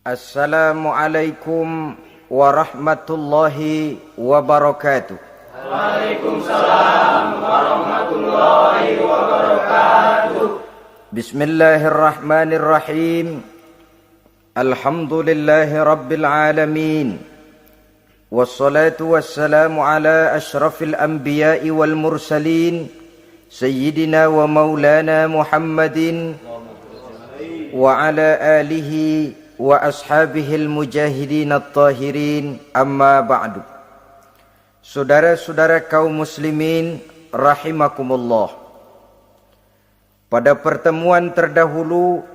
Assalamualaikum warahmatullahi wabarakatuh. Waalaikumsalam warahmatullahi wabarakatuh. Bismillahirrahmanirrahim. Alhamdulillahi rabbil alamin. Wassalatu wassalamu ala ashrafil anbiya'i wal mursalin, Sayyidina wa maulana Muhammadin wa ala alihi wa ashabihil mujahidin at-tahirin, amma ba'du. Saudara-saudara kaum muslimin rahimakumullah. Pada pertemuan terdahulu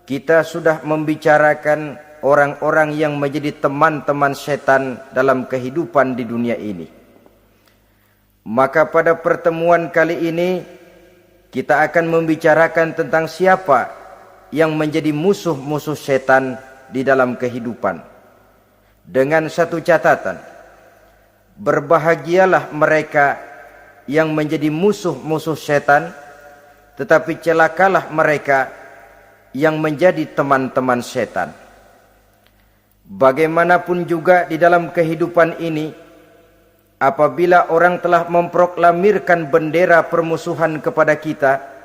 kita sudah membicarakan orang-orang yang menjadi teman-teman setan dalam kehidupan di dunia ini. Maka pada pertemuan kali ini kita akan membicarakan tentang siapa yang menjadi musuh-musuh setan di dalam kehidupan. Dengan satu catatan, berbahagialah mereka yang menjadi musuh-musuh setan, tetapi celakalah mereka yang menjadi teman-teman setan. Bagaimanapun juga di dalam kehidupan ini, apabila orang telah memproklamirkan bendera permusuhan kepada kita,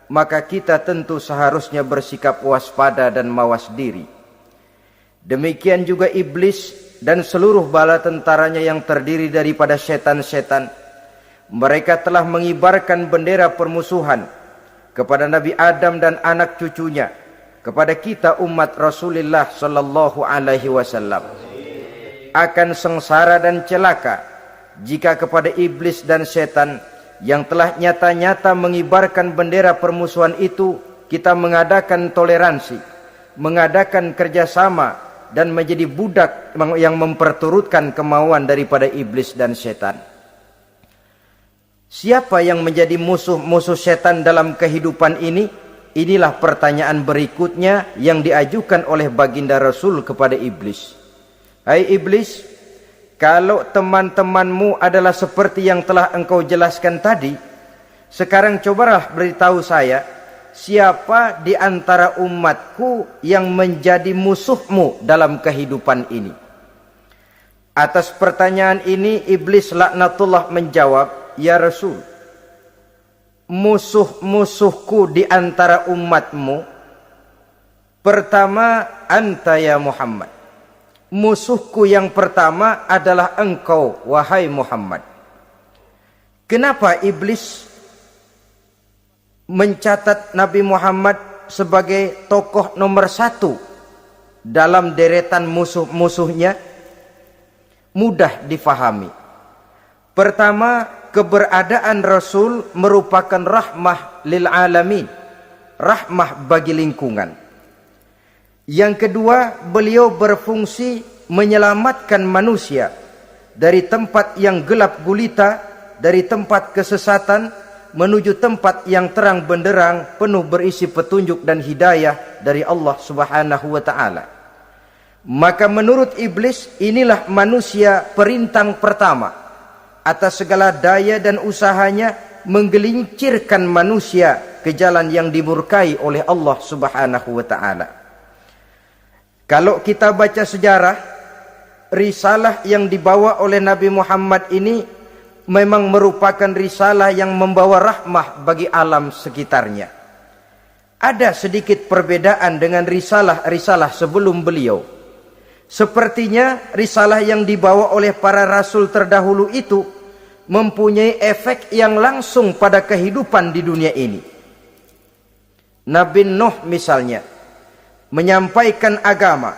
maka kita tentu seharusnya bersikap waspada dan mawas diri. Demikian juga iblis dan seluruh bala tentaranya yang terdiri daripada setan-setan. Mereka telah mengibarkan bendera permusuhan kepada Nabi Adam dan anak cucunya, kepada kita umat Rasulullah sallallahu alaihi wasallam. Akan sengsara dan celaka jika kepada iblis dan setan yang telah nyata-nyata mengibarkan bendera permusuhan itu kita mengadakan toleransi, mengadakan kerjasama, dan menjadi budak yang memperturutkan kemauan daripada iblis dan setan. Siapa yang menjadi musuh-musuh setan dalam kehidupan ini? Inilah pertanyaan berikutnya yang diajukan oleh baginda Rasul kepada iblis. Hai iblis, kalau teman-temanmu adalah seperti yang telah engkau jelaskan tadi, sekarang cobalah beritahu saya, siapa di antara umatku yang menjadi musuhmu dalam kehidupan ini? Atas pertanyaan ini, iblis laknatullah menjawab, ya Rasul, musuh-musuhku di antara umatmu, pertama, anta ya Muhammad. Musuhku yang pertama adalah engkau, wahai Muhammad. Kenapa iblis mencatat Nabi Muhammad sebagai tokoh nomor satu dalam deretan musuh-musuhnya? Mudah difahami. Pertama, keberadaan Rasul merupakan rahmah lil alamin, rahmah bagi lingkungan. Yang kedua, beliau berfungsi menyelamatkan manusia dari tempat yang gelap gulita, dari tempat kesesatan menuju tempat yang terang benderang, penuh berisi petunjuk dan hidayah dari Allah Subhanahu wa taala. Maka menurut iblis, inilah manusia perintang pertama atas segala daya dan usahanya menggelincirkan manusia ke jalan yang dimurkai oleh Allah Subhanahu wa taala. Kalau kita baca sejarah, risalah yang dibawa oleh Nabi Muhammad ini memang merupakan risalah yang membawa rahmah bagi alam sekitarnya. Ada sedikit perbedaan dengan risalah-risalah sebelum beliau. Sepertinya risalah yang dibawa oleh para rasul terdahulu itu mempunyai efek yang langsung pada kehidupan di dunia ini. Nabi Nuh misalnya menyampaikan agama.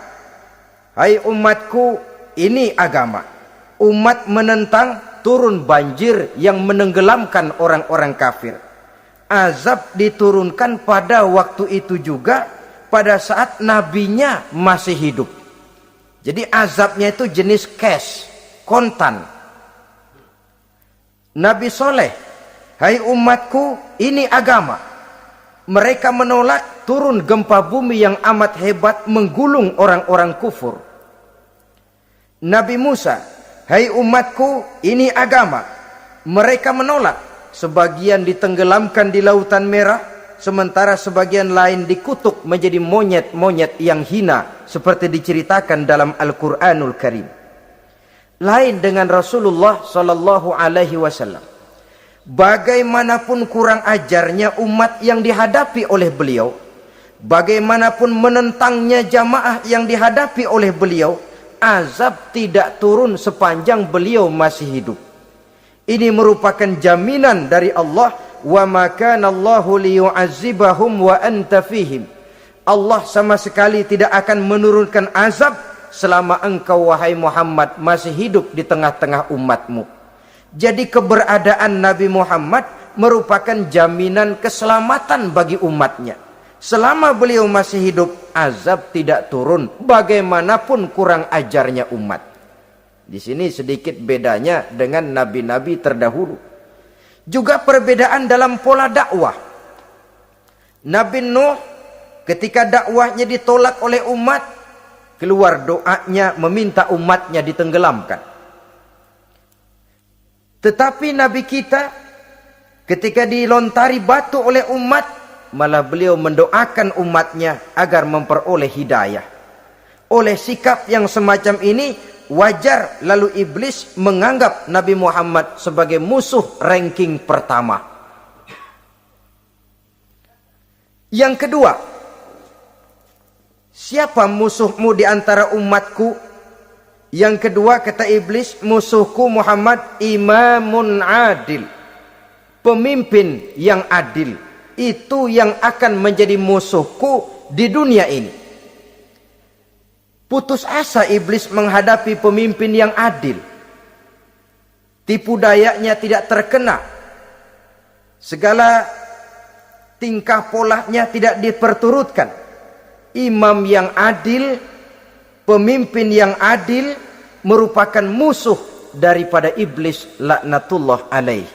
Hai umatku, ini agama. Umat menentang, turun banjir yang menenggelamkan orang-orang kafir. Azab diturunkan pada waktu itu juga, pada saat nabinya masih hidup. Jadi azabnya itu jenis cash, kontan. Nabi Soleh, hai umatku, ini agama. Mereka menolak, turun gempa bumi yang amat hebat menggulung orang-orang kufur. Nabi Musa, hai umatku, ini agama. Mereka menolak, sebagian ditenggelamkan di Lautan Merah, sementara sebagian lain dikutuk menjadi monyet-monyet yang hina seperti diceritakan dalam Al-Qur'anul Karim. Lain dengan Rasulullah sallallahu alaihi wasallam. Bagaimanapun kurang ajarnya umat yang dihadapi oleh beliau, bagaimanapun menentangnya jamaah yang dihadapi oleh beliau, azab tidak turun sepanjang beliau masih hidup. Ini merupakan jaminan dari Allah, wa ma kana Allahu liyu'azzibahum wa anta fihim. Allah sama sekali tidak akan menurunkan azab selama engkau wahai Muhammad masih hidup di tengah-tengah umatmu. Jadi keberadaan Nabi Muhammad merupakan jaminan keselamatan bagi umatnya. Selama beliau masih hidup, azab tidak turun bagaimanapun kurang ajarnya umat. Di sini sedikit bedanya dengan nabi-nabi terdahulu. Juga perbedaan dalam pola dakwah. Nabi Nuh ketika dakwahnya ditolak oleh umat, keluar doanya meminta umatnya ditenggelamkan. Tetapi Nabi kita ketika dilontari batu oleh umat, malah beliau mendoakan umatnya agar memperoleh hidayah. Oleh sikap yang semacam ini, wajar lalu iblis menganggap Nabi Muhammad sebagai musuh ranking pertama. Yang kedua, siapa musuhmu di antara umatku? Yang kedua kata iblis, musuhku Muhammad imamun adil. Pemimpin yang adil. Itu yang akan menjadi musuhku di dunia ini. Putus asa iblis menghadapi pemimpin yang adil. Tipu dayanya tidak terkena. Segala tingkah polanya tidak diperturutkan. Imam yang adil, pemimpin yang adil merupakan musuh daripada iblis laknatullah alaih.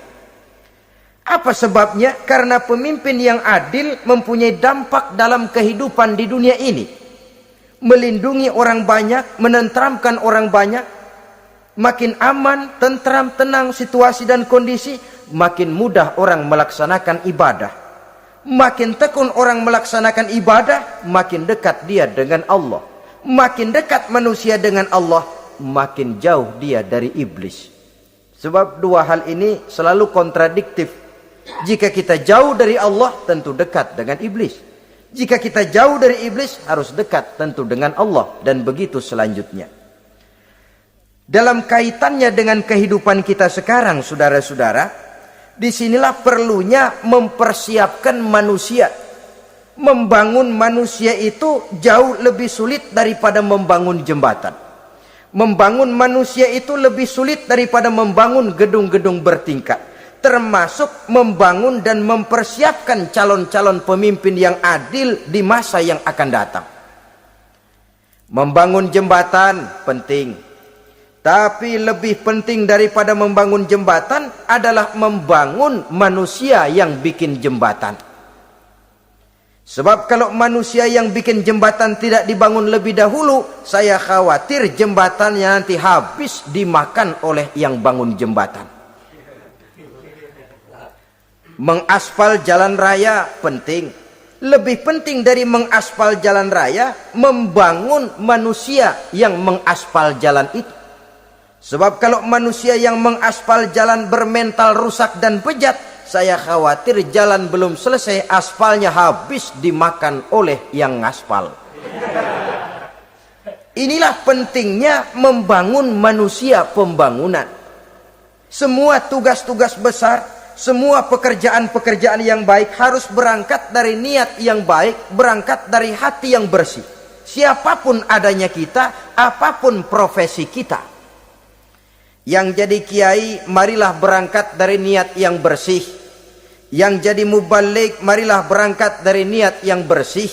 Apa sebabnya? Karena pemimpin yang adil mempunyai dampak dalam kehidupan di dunia ini. Melindungi orang banyak, menenteramkan orang banyak. Makin aman, tentram, tenang situasi dan kondisi, makin mudah orang melaksanakan ibadah. Makin tekun orang melaksanakan ibadah, makin dekat dia dengan Allah. Makin dekat manusia dengan Allah, makin jauh dia dari iblis. Sebab dua hal ini selalu kontradiktif. Jika kita jauh dari Allah, tentu dekat dengan iblis. Jika kita jauh dari iblis, harus dekat tentu dengan Allah. Dan begitu selanjutnya. Dalam kaitannya dengan kehidupan kita sekarang, saudara-saudara, disinilah perlunya mempersiapkan manusia. Membangun manusia itu jauh lebih sulit daripada membangun jembatan. Membangun manusia itu lebih sulit daripada membangun gedung-gedung bertingkat. Termasuk membangun dan mempersiapkan calon-calon pemimpin yang adil di masa yang akan datang. Membangun jembatan penting. Tapi lebih penting daripada membangun jembatan adalah membangun manusia yang bikin jembatan. Sebab kalau manusia yang bikin jembatan tidak dibangun lebih dahulu, saya khawatir jembatannya nanti habis dimakan oleh yang bangun jembatan. Mengaspal jalan raya penting. Lebih penting dari mengaspal jalan raya, membangun manusia yang mengaspal jalan itu. Sebab kalau manusia yang mengaspal jalan bermental rusak dan bejat, saya khawatir jalan belum selesai, aspalnya habis dimakan oleh yang ngaspal. Inilah pentingnya membangun manusia pembangunan. Semua tugas-tugas besar, semua pekerjaan-pekerjaan yang baik harus berangkat dari niat yang baik, berangkat dari hati yang bersih. Siapapun adanya kita, apapun profesi kita. Yang jadi kiai, marilah berangkat dari niat yang bersih. Yang jadi mubalik, marilah berangkat dari niat yang bersih.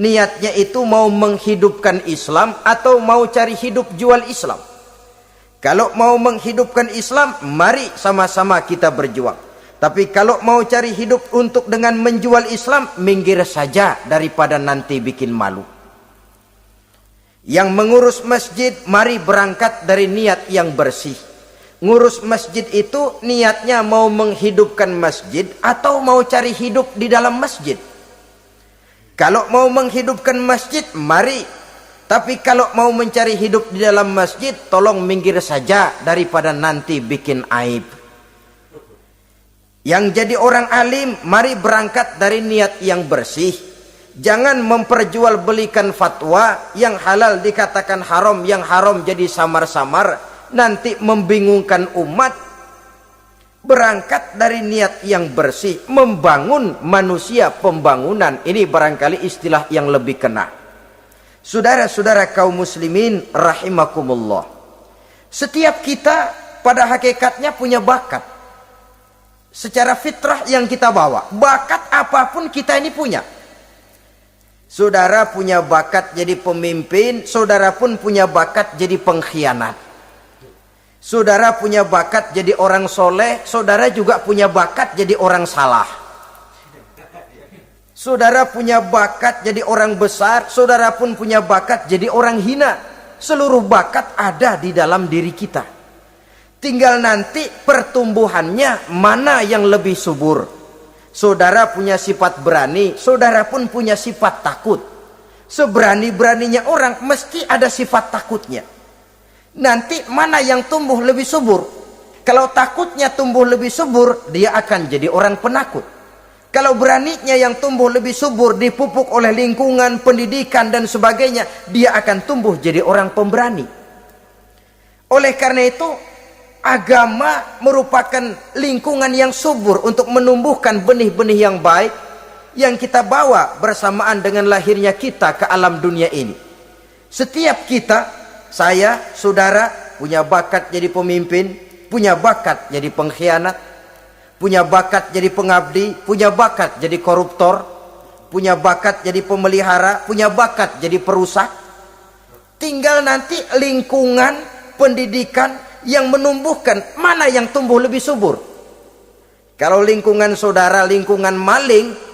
Niatnya itu mau menghidupkan Islam atau mau cari hidup jual Islam. Kalau mau menghidupkan Islam, mari sama-sama kita berjuang. Tapi kalau mau cari hidup untuk dengan menjual Islam, minggir saja daripada nanti bikin malu. Yang mengurus masjid, mari berangkat dari niat yang bersih. Ngurus masjid itu niatnya mau menghidupkan masjid atau mau cari hidup di dalam masjid. Kalau mau menghidupkan masjid, mari. Tapi kalau mau mencari hidup di dalam masjid, tolong minggir saja daripada nanti bikin aib. Yang jadi orang alim, mari berangkat dari niat yang bersih. Jangan memperjualbelikan fatwa, yang halal dikatakan haram, yang haram jadi samar-samar, nanti membingungkan umat. Berangkat dari niat yang bersih, membangun manusia, pembangunan. Ini barangkali istilah yang lebih kena. Saudara-saudara kaum muslimin rahimakumullah. Setiap kita pada hakikatnya punya bakat. Secara fitrah yang kita bawa, bakat apapun kita ini punya. Saudara punya bakat jadi pemimpin, saudara pun punya bakat jadi pengkhianat. Saudara punya bakat jadi orang soleh, saudara juga punya bakat jadi orang salah. Saudara punya bakat jadi orang besar, saudara pun punya bakat jadi orang hina. Seluruh bakat ada di dalam diri kita. Tinggal nanti pertumbuhannya mana yang lebih subur. Saudara punya sifat berani, saudara pun punya sifat takut. Seberani-beraninya orang mesti ada sifat takutnya. Nanti mana yang tumbuh lebih subur? Kalau takutnya tumbuh lebih subur, dia akan jadi orang penakut. Kalau beraninya yang tumbuh lebih subur, dipupuk oleh lingkungan, pendidikan dan sebagainya, dia akan tumbuh jadi orang pemberani. Oleh karena itu, agama merupakan lingkungan yang subur untuk menumbuhkan benih-benih yang baik yang kita bawa bersamaan dengan lahirnya kita ke alam dunia ini. Setiap kita, saya, saudara, punya bakat jadi pemimpin, punya bakat jadi pengkhianat, punya bakat jadi pengabdi, punya bakat jadi koruptor, punya bakat jadi pemelihara, punya bakat jadi perusak. Tinggal nanti lingkungan pendidikan yang menumbuhkan mana yang tumbuh lebih subur. Kalau lingkungan saudara lingkungan maling,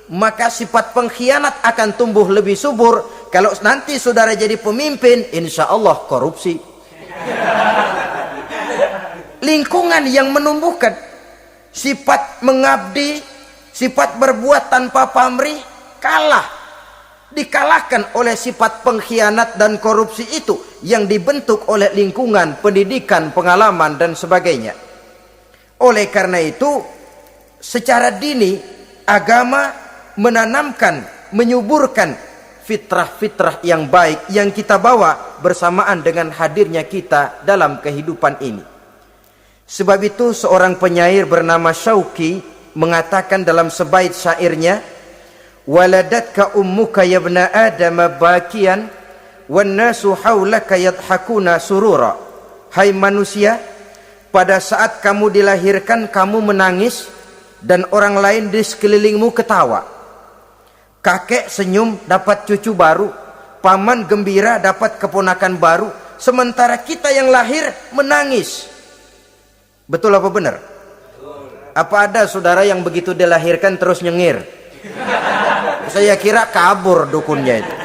maka sifat pengkhianat akan tumbuh lebih subur. Kalau nanti saudara jadi pemimpin, insya Allah korupsi. Lingkungan yang menumbuhkan sifat mengabdi, sifat berbuat tanpa pamrih, dikalahkan oleh sifat pengkhianat dan korupsi itu yang dibentuk oleh lingkungan, pendidikan, pengalaman dan sebagainya. Oleh karena itu, secara dini agama menanamkan, menyuburkan fitrah-fitrah yang baik yang kita bawa bersamaan dengan hadirnya kita dalam kehidupan ini. Sebab itu seorang penyair bernama Syauqi mengatakan dalam sebaik syairnya, waladatka ummuka ya ibna adam bakian wan nasu haulaka yadhakuna surura. Hai manusia, pada saat kamu dilahirkan kamu menangis dan orang lain di sekelilingmu ketawa. Kakek senyum dapat cucu baru, paman gembira dapat keponakan baru, sementara kita yang lahir menangis. Betul apa benar? Apa ada saudara yang begitu dilahirkan terus nyengir? Saya kira kabur dukunnya itu.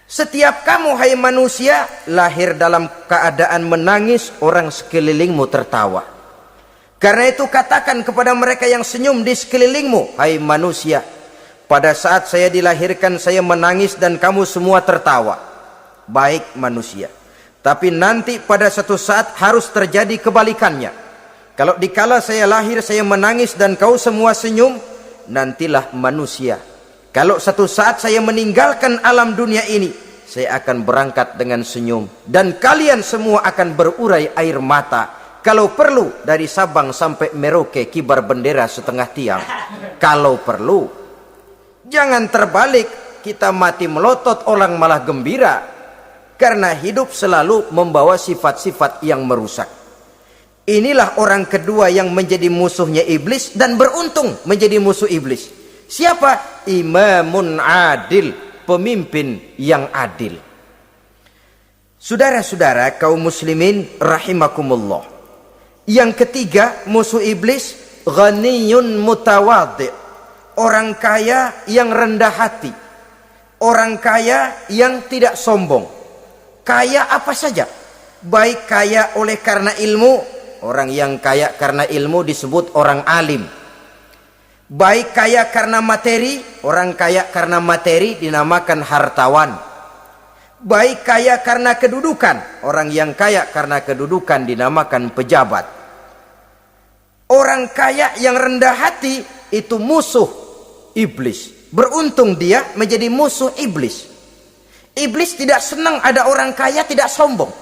Setiap kamu hai manusia lahir dalam keadaan menangis, orang sekelilingmu tertawa. Karena itu katakan kepada mereka yang senyum di sekelilingmu, hai manusia, pada saat saya dilahirkan saya menangis dan kamu semua tertawa. Baik manusia. Tapi nanti pada satu saat harus terjadi kebalikannya. Kalau dikala saya lahir saya menangis dan kau semua senyum, nantilah manusia. Kalau satu saat saya meninggalkan alam dunia ini, saya akan berangkat dengan senyum. Dan kalian semua akan berurai air mata. Kalau perlu dari Sabang sampai Merauke kibar bendera setengah tiang. Kalau perlu. Jangan terbalik, kita mati melotot orang malah gembira. Karena hidup selalu membawa sifat-sifat yang merusak. Inilah orang kedua yang menjadi musuhnya iblis dan beruntung menjadi musuh iblis. Siapa? Imamun adil, pemimpin yang adil. Saudara-saudara kaum muslimin rahimakumullah. Yang ketiga musuh iblis, ghaniyun mutawadhi, orang kaya yang rendah hati, orang kaya yang tidak sombong. Kaya apa saja, baik kaya oleh karena ilmu, orang yang kaya karena ilmu disebut orang alim. Baik kaya karena materi, orang kaya karena materi dinamakan hartawan. Baik kaya karena kedudukan, orang yang kaya karena kedudukan dinamakan pejabat. Orang kaya yang rendah hati itu musuh iblis. Beruntung dia menjadi musuh iblis. Iblis tidak senang ada orang kaya tidak sombong.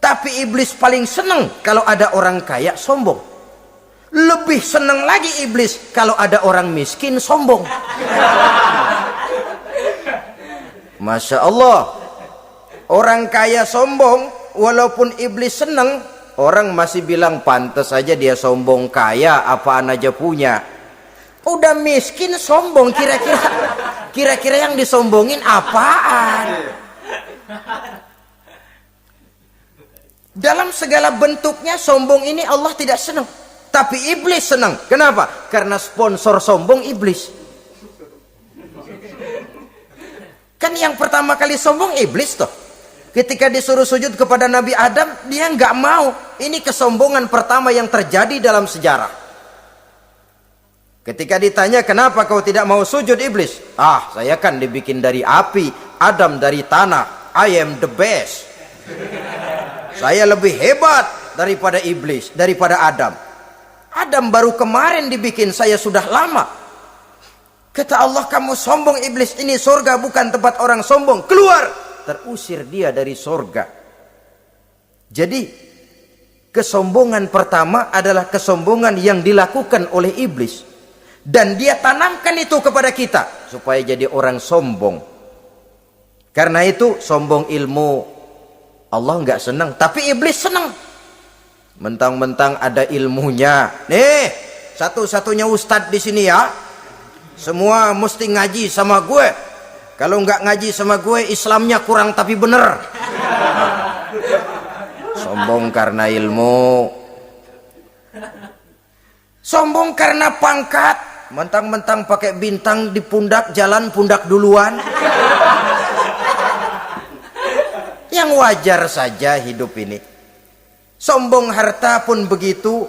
Tapi iblis paling senang kalau ada orang kaya sombong. Lebih senang lagi iblis kalau ada orang miskin sombong. Masya Allah. Orang kaya sombong, walaupun iblis senang, orang masih bilang pantas saja dia sombong, kaya apaan aja punya. Udah miskin sombong, kira-kira yang disombongin apaan? Dalam segala bentuknya sombong ini Allah tidak senang. Tapi iblis senang. Kenapa? Karena sponsor sombong iblis. Kan yang pertama kali sombong iblis toh. Ketika disuruh sujud kepada Nabi Adam, dia nggak mau. Ini kesombongan pertama yang terjadi dalam sejarah. Ketika ditanya kenapa kau tidak mau sujud iblis? Ah, saya kan dibikin dari api, Adam dari tanah. I am the best. Saya lebih hebat daripada iblis, daripada Adam. Adam baru kemarin dibikin, saya sudah lama. Kata Allah, kamu sombong iblis, ini surga bukan tempat orang sombong, keluar. Terusir dia dari surga. Jadi kesombongan pertama adalah kesombongan yang dilakukan oleh iblis, dan dia tanamkan itu kepada kita supaya jadi orang sombong. Karena itu sombong ilmu Allah nggak senang, tapi iblis senang. Mentang-mentang ada ilmunya. Nih, satu-satunya ustadz di sini ya. Semua mesti ngaji sama gue. Kalau nggak ngaji sama gue, Islamnya kurang tapi bener. Sombong karena ilmu. Sombong karena pangkat. Mentang-mentang pakai bintang di pundak, jalan pundak duluan. Yang wajar saja hidup ini. Sombong harta pun begitu.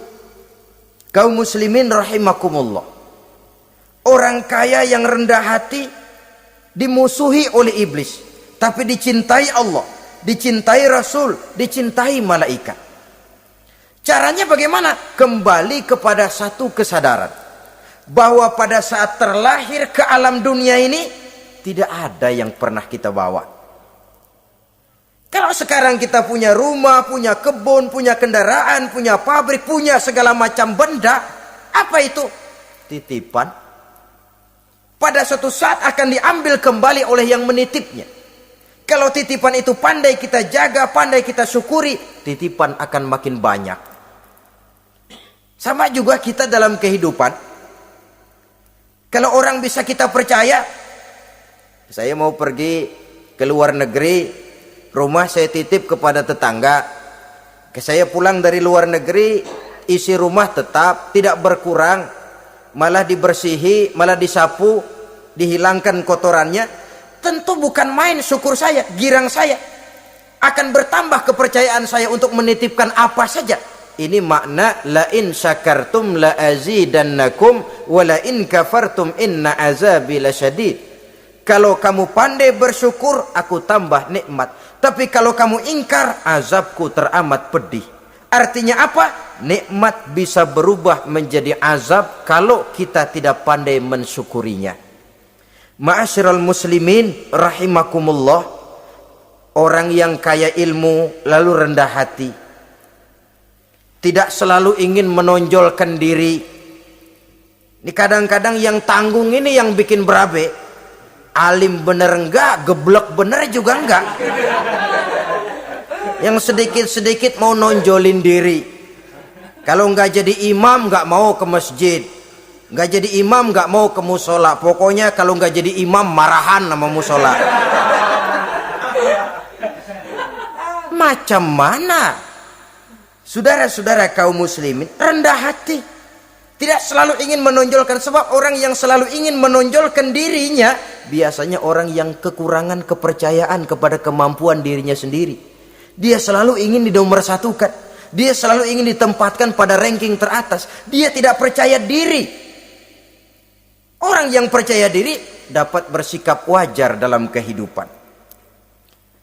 Kaum muslimin rahimakumullah. Orang kaya yang rendah hati dimusuhi oleh iblis, tapi dicintai Allah, dicintai Rasul, dicintai malaikat. Caranya bagaimana? Kembali kepada satu kesadaran bahwa pada saat terlahir ke alam dunia ini tidak ada yang pernah kita bawa. Kalau sekarang kita punya rumah, punya kebun, punya kendaraan, punya pabrik, punya segala macam benda, apa itu? Titipan. Pada suatu saat akan diambil kembali oleh yang menitipnya. Kalau titipan itu pandai kita jaga, pandai kita syukuri, titipan akan makin banyak. Sama juga kita dalam kehidupan. Kalau orang bisa kita percaya, saya mau pergi ke luar negeri, rumah saya titip kepada tetangga. Saya pulang dari luar negeri, isi rumah tetap tidak berkurang, malah dibersihi, malah disapu, dihilangkan kotorannya. Tentu bukan main syukur saya, girang saya. Akan bertambah kepercayaan saya untuk menitipkan apa saja. Ini makna la in syakartum la azidannakum wa la in kafartum inna azabi lasyadid. Kalau kamu pandai bersyukur, aku tambah nikmat. Tapi kalau kamu ingkar, azabku teramat pedih. Artinya apa? Nikmat bisa berubah menjadi azab kalau kita tidak pandai mensyukurinya. Ma'asyiral muslimin rahimakumullah. Orang yang kaya ilmu lalu rendah hati, tidak selalu ingin menonjolkan diri. Ini kadang-kadang yang tanggung ini yang bikin berabe. Alim bener enggak, geblek bener juga enggak. Yang sedikit-sedikit mau nonjolin diri. Kalau enggak jadi imam enggak mau ke masjid, enggak jadi imam enggak mau ke musola. Pokoknya kalau enggak jadi imam marahan sama musola. Macam mana? Saudara-saudara kaum muslimin, rendah hati. Tidak selalu ingin menonjolkan, sebab orang yang selalu ingin menonjolkan dirinya biasanya orang yang kekurangan kepercayaan kepada kemampuan dirinya sendiri. Dia selalu ingin dinomorsatukan, dia selalu ingin ditempatkan pada ranking teratas. Dia tidak percaya diri. Orang yang percaya diri dapat bersikap wajar dalam kehidupan.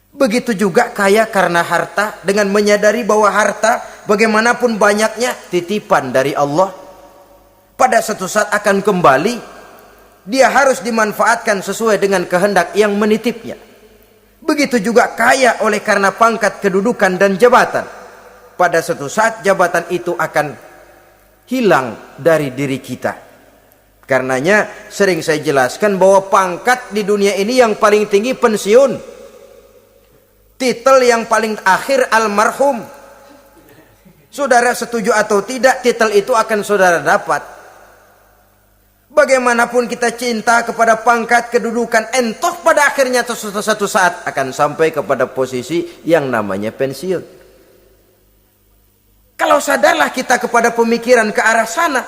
Begitu juga kaya karena harta, dengan menyadari bahwa harta bagaimanapun banyaknya titipan dari Allah. Pada suatu saat akan kembali, dia harus dimanfaatkan sesuai dengan kehendak yang menitipnya. Begitu juga kaya oleh karena pangkat, kedudukan, dan jabatan. Pada suatu saat jabatan itu akan hilang dari diri kita. Karenanya sering saya jelaskan bahwa pangkat di dunia ini yang paling tinggi pensiun. Titel yang paling akhir almarhum. Saudara setuju atau tidak, titel itu akan saudara dapat. Bagaimanapun kita cinta kepada pangkat, kedudukan, entah pada akhirnya satu saat akan sampai kepada posisi yang namanya pensiun. Kalau sadarlah kita kepada pemikiran ke arah sana,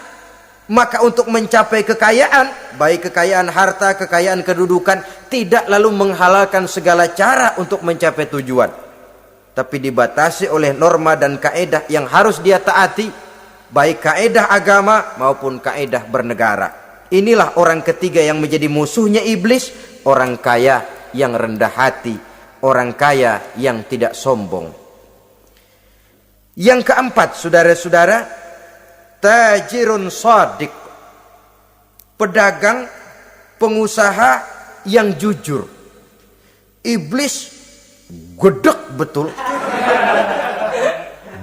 maka untuk mencapai kekayaan, baik kekayaan harta, kekayaan kedudukan, tidak lalu menghalalkan segala cara untuk mencapai tujuan, tapi dibatasi oleh norma dan kaedah yang harus dia taati, baik kaedah agama maupun kaedah bernegara. Inilah orang ketiga yang menjadi musuhnya iblis, orang kaya yang rendah hati, orang kaya yang tidak sombong. Yang keempat, saudara-saudara, tajirun shadiq, pedagang, pengusaha yang jujur. Iblis gedek betul,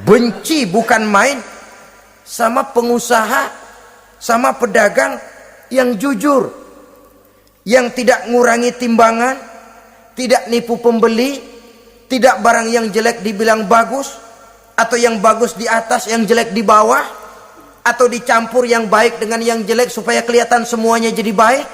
benci bukan main sama pengusaha, sama pedagang yang jujur, yang tidak ngurangi timbangan, tidak nipu pembeli, tidak barang yang jelek dibilang bagus, atau yang bagus di atas yang jelek di bawah, atau dicampur yang baik dengan yang jelek supaya kelihatan semuanya jadi baik.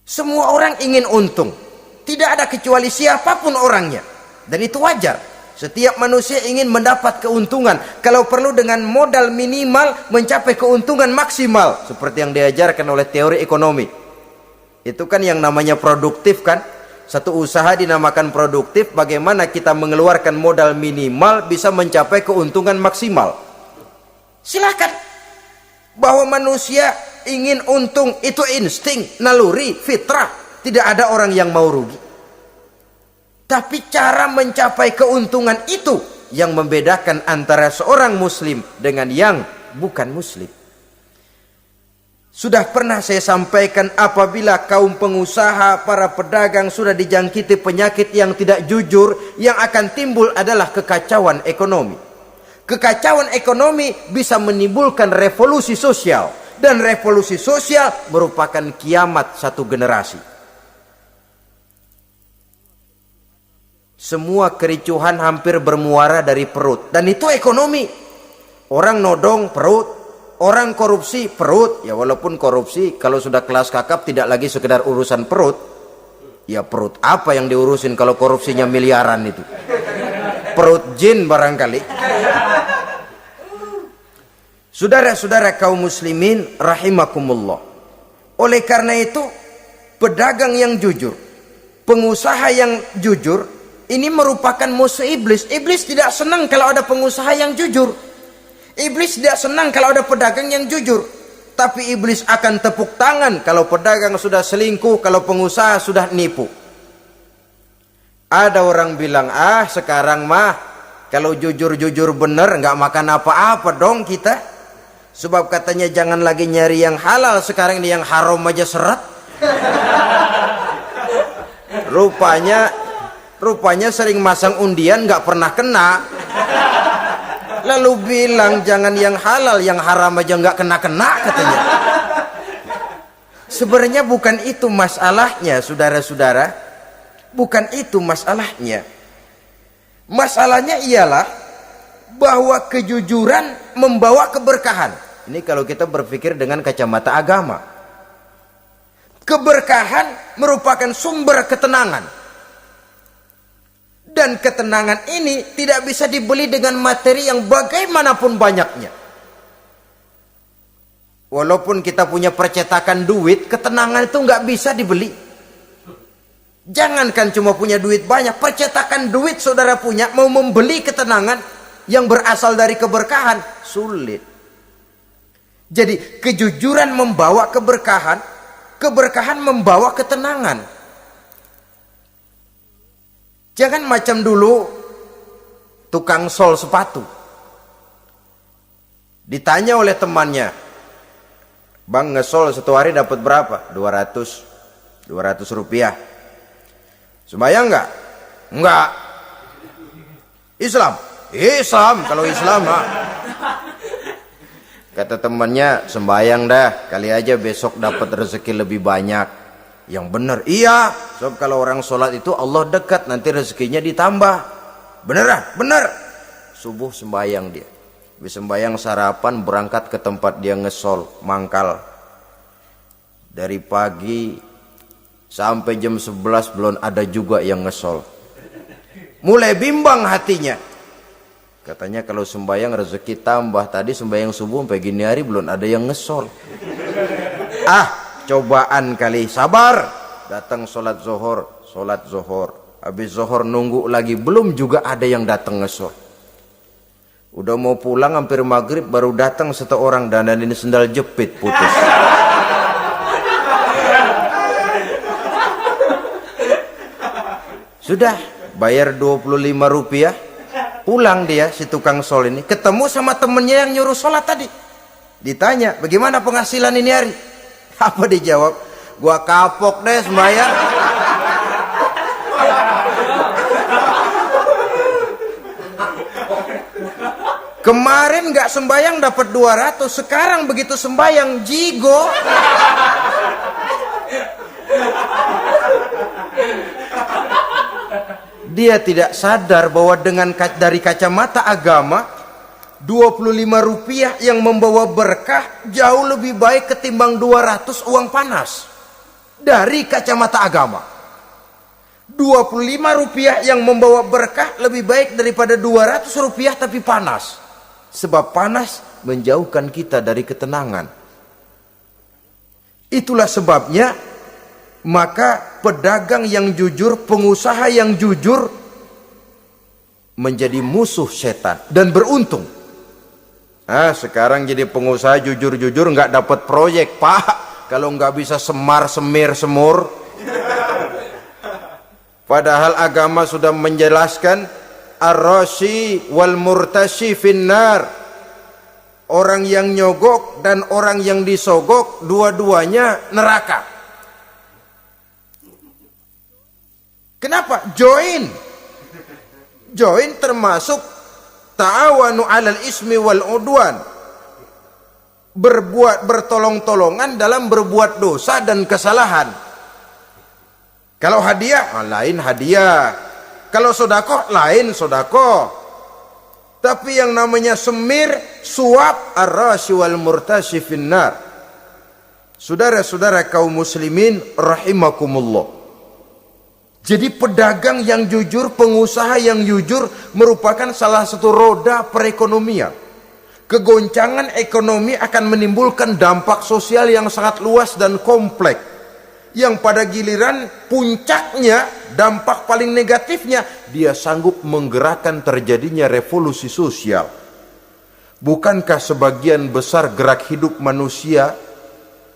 Semua orang ingin untung, tidak ada kecuali siapapun orangnya, dan itu wajar. Setiap manusia ingin mendapat keuntungan, kalau perlu dengan modal minimal mencapai keuntungan maksimal, seperti yang diajarkan oleh teori ekonomi. Itu kan yang namanya produktif kan. Satu usaha dinamakan produktif, bagaimana kita mengeluarkan modal minimal bisa mencapai keuntungan maksimal. Silakan. Bahwa manusia ingin untung itu insting, naluri, fitrah. Tidak ada orang yang mau rugi. Tapi cara mencapai keuntungan itu yang membedakan antara seorang muslim dengan yang bukan muslim. Sudah pernah saya sampaikan, apabila kaum pengusaha, para pedagang sudah dijangkiti penyakit yang tidak jujur, yang akan timbul adalah kekacauan ekonomi. Kekacauan ekonomi bisa menimbulkan revolusi sosial, dan revolusi sosial merupakan kiamat satu generasi. Semua kericuhan hampir bermuara dari perut, dan itu ekonomi. Orang nodong perut, orang korupsi perut. Ya walaupun korupsi kalau sudah kelas kakap tidak lagi sekedar urusan perut. Ya perut apa yang diurusin kalau korupsinya miliaran itu? Perut jin barangkali. Saudara-saudara kaum muslimin rahimakumullah. Oleh karena itu, pedagang yang jujur, pengusaha yang jujur, ini merupakan musuh iblis. Iblis tidak senang kalau ada pengusaha yang jujur. Iblis tidak senang kalau ada pedagang yang jujur. Tapi iblis akan tepuk tangan kalau pedagang sudah selingkuh, kalau pengusaha sudah nipu. Ada orang bilang, sekarang mah kalau jujur-jujur bener nggak makan apa-apa dong kita. Sebab katanya jangan lagi nyari yang halal, sekarang ini yang haram aja seret. Rupanya sering masang undian nggak pernah kena. Lalu bilang jangan yang halal, yang haram aja nggak kena-kena katanya. Sebenarnya bukan itu masalahnya, saudara-saudara. Bukan itu masalahnya. Masalahnya ialah bahwa kejujuran membawa keberkahan. Ini kalau kita berpikir dengan kacamata agama. Keberkahan merupakan sumber ketenangan. Dan ketenangan ini tidak bisa dibeli dengan materi yang bagaimanapun banyaknya. Walaupun kita punya percetakan duit, ketenangan itu nggak bisa dibeli. Jangankan cuma punya duit banyak, percetakan duit saudara punya, mau membeli ketenangan yang berasal dari keberkahan, sulit. Jadi kejujuran membawa keberkahan, keberkahan membawa ketenangan. Jangan macam dulu tukang sol sepatu. Ditanya oleh temannya, "Bang, ngesol satu hari dapat berapa?" 200 rupiah. Sembayang enggak? Enggak. Islam? Islam, kalau Islam mah. Kata temannya, "Sembayang dah, kali aja besok dapat rezeki lebih banyak." Yang benar, iya. Sebab kalau orang sholat itu Allah dekat, nanti rezekinya ditambah. Beneran? Bener. Subuh sembayang dia. Habis sembayang sarapan, berangkat ke tempat dia ngesol, mangkal. Dari pagi sampai jam 11 belum ada juga yang ngesol. Mulai bimbang hatinya. Katanya kalau sembayang rezeki tambah. Tadi sembayang subuh sampai gini hari belum ada yang ngesol. Cobaan kali, sabar. Datang sholat zohor. Habis zohor nunggu lagi, belum juga ada yang datang ngesol. Udah mau pulang hampir maghrib, baru datang satu orang dandanin sendal jepit putus. Sudah bayar 25 rupiah, pulang dia si tukang sol ini, ketemu sama temennya yang nyuruh sholat tadi. Ditanya, "Bagaimana penghasilan ini hari?" Apa dijawab? "Gua kapok deh sembahyang." Kemarin nggak sembayang dapat 200, sekarang begitu sembayang jigo. Dia tidak sadar bahwa dari kacamata agama, 25 rupiah yang membawa berkah jauh lebih baik ketimbang 200 uang panas. Dari kacamata agama, 25 rupiah yang membawa berkah lebih baik daripada 200 rupiah tapi panas. Sebab panas menjauhkan kita dari ketenangan. Itulah sebabnya maka pedagang yang jujur, pengusaha yang jujur menjadi musuh setan dan beruntung. Sekarang jadi pengusaha jujur-jujur nggak dapat proyek, Pak. Kalau nggak bisa semir semur. Padahal agama sudah menjelaskan ar-rashi wal murtashi finnar. Orang yang nyogok dan orang yang disogok dua-duanya neraka. Kenapa? Join termasuk ta'awanu 'alal ismi wal udwan. Bertolong-tolongan dalam berbuat dosa dan kesalahan. Kalau hadiah, lain hadiah. Kalau sedekah, lain sedekah. Tapi yang namanya semir, suap, ar-rashi wal murtashi finnar. Saudara-saudara kaum muslimin rahimakumullah. Jadi pedagang yang jujur, pengusaha yang jujur merupakan salah satu roda perekonomian. Kegoncangan ekonomi akan menimbulkan dampak sosial yang sangat luas dan kompleks. Yang pada giliran puncaknya, dampak paling negatifnya, dia sanggup menggerakkan terjadinya revolusi sosial. Bukankah sebagian besar gerak hidup manusia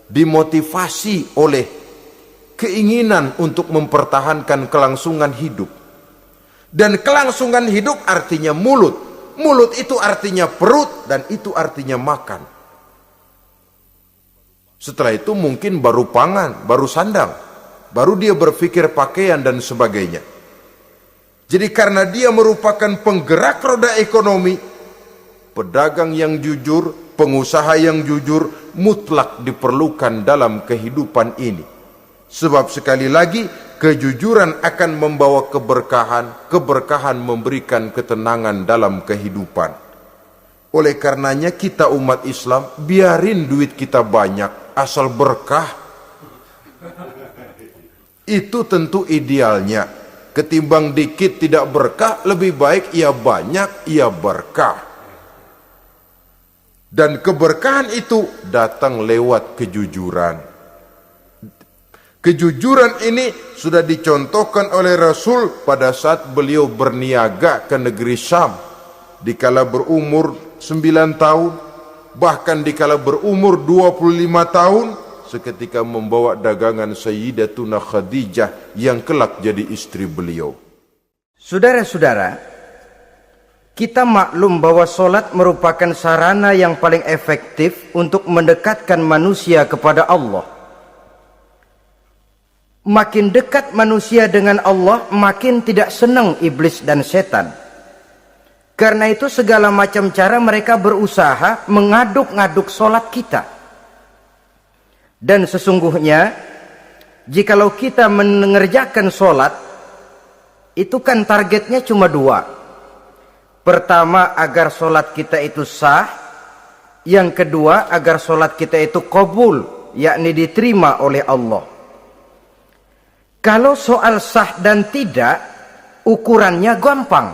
dimotivasi oleh keinginan untuk mempertahankan kelangsungan hidup? Dan kelangsungan hidup artinya mulut. Mulut itu artinya perut, dan itu artinya makan. Setelah itu mungkin baru pangan, baru sandang, baru dia berpikir pakaian dan sebagainya. Jadi karena dia merupakan penggerak roda ekonomi, pedagang yang jujur, pengusaha yang jujur mutlak diperlukan dalam kehidupan ini. Sebab sekali lagi, kejujuran akan membawa keberkahan, keberkahan memberikan ketenangan dalam kehidupan. Oleh karenanya kita umat Islam, biarin duit kita banyak, asal berkah. Itu tentu idealnya. Ketimbang dikit tidak berkah, lebih baik ia banyak, ia berkah. Dan keberkahan itu datang lewat kejujuran. Kejujuran ini sudah dicontohkan oleh Rasul pada saat beliau berniaga ke negeri Syam. Dikala berumur 9 tahun, bahkan dikala berumur 25 tahun seketika membawa dagangan Sayyidatuna Khadijah yang kelak jadi istri beliau. Saudara-saudara, kita maklum bahwa solat merupakan sarana yang paling efektif untuk mendekatkan manusia kepada Allah. Makin dekat manusia dengan Allah, makin tidak senang iblis dan setan. Karena itu segala macam cara mereka berusaha mengaduk-ngaduk solat kita. Dan sesungguhnya, jikalau kita mengerjakan solat, itu kan targetnya cuma dua. Pertama, agar solat kita itu sah. Yang kedua, agar solat kita itu qabul, yakni diterima oleh Allah. Kalau soal sah dan tidak, ukurannya gampang.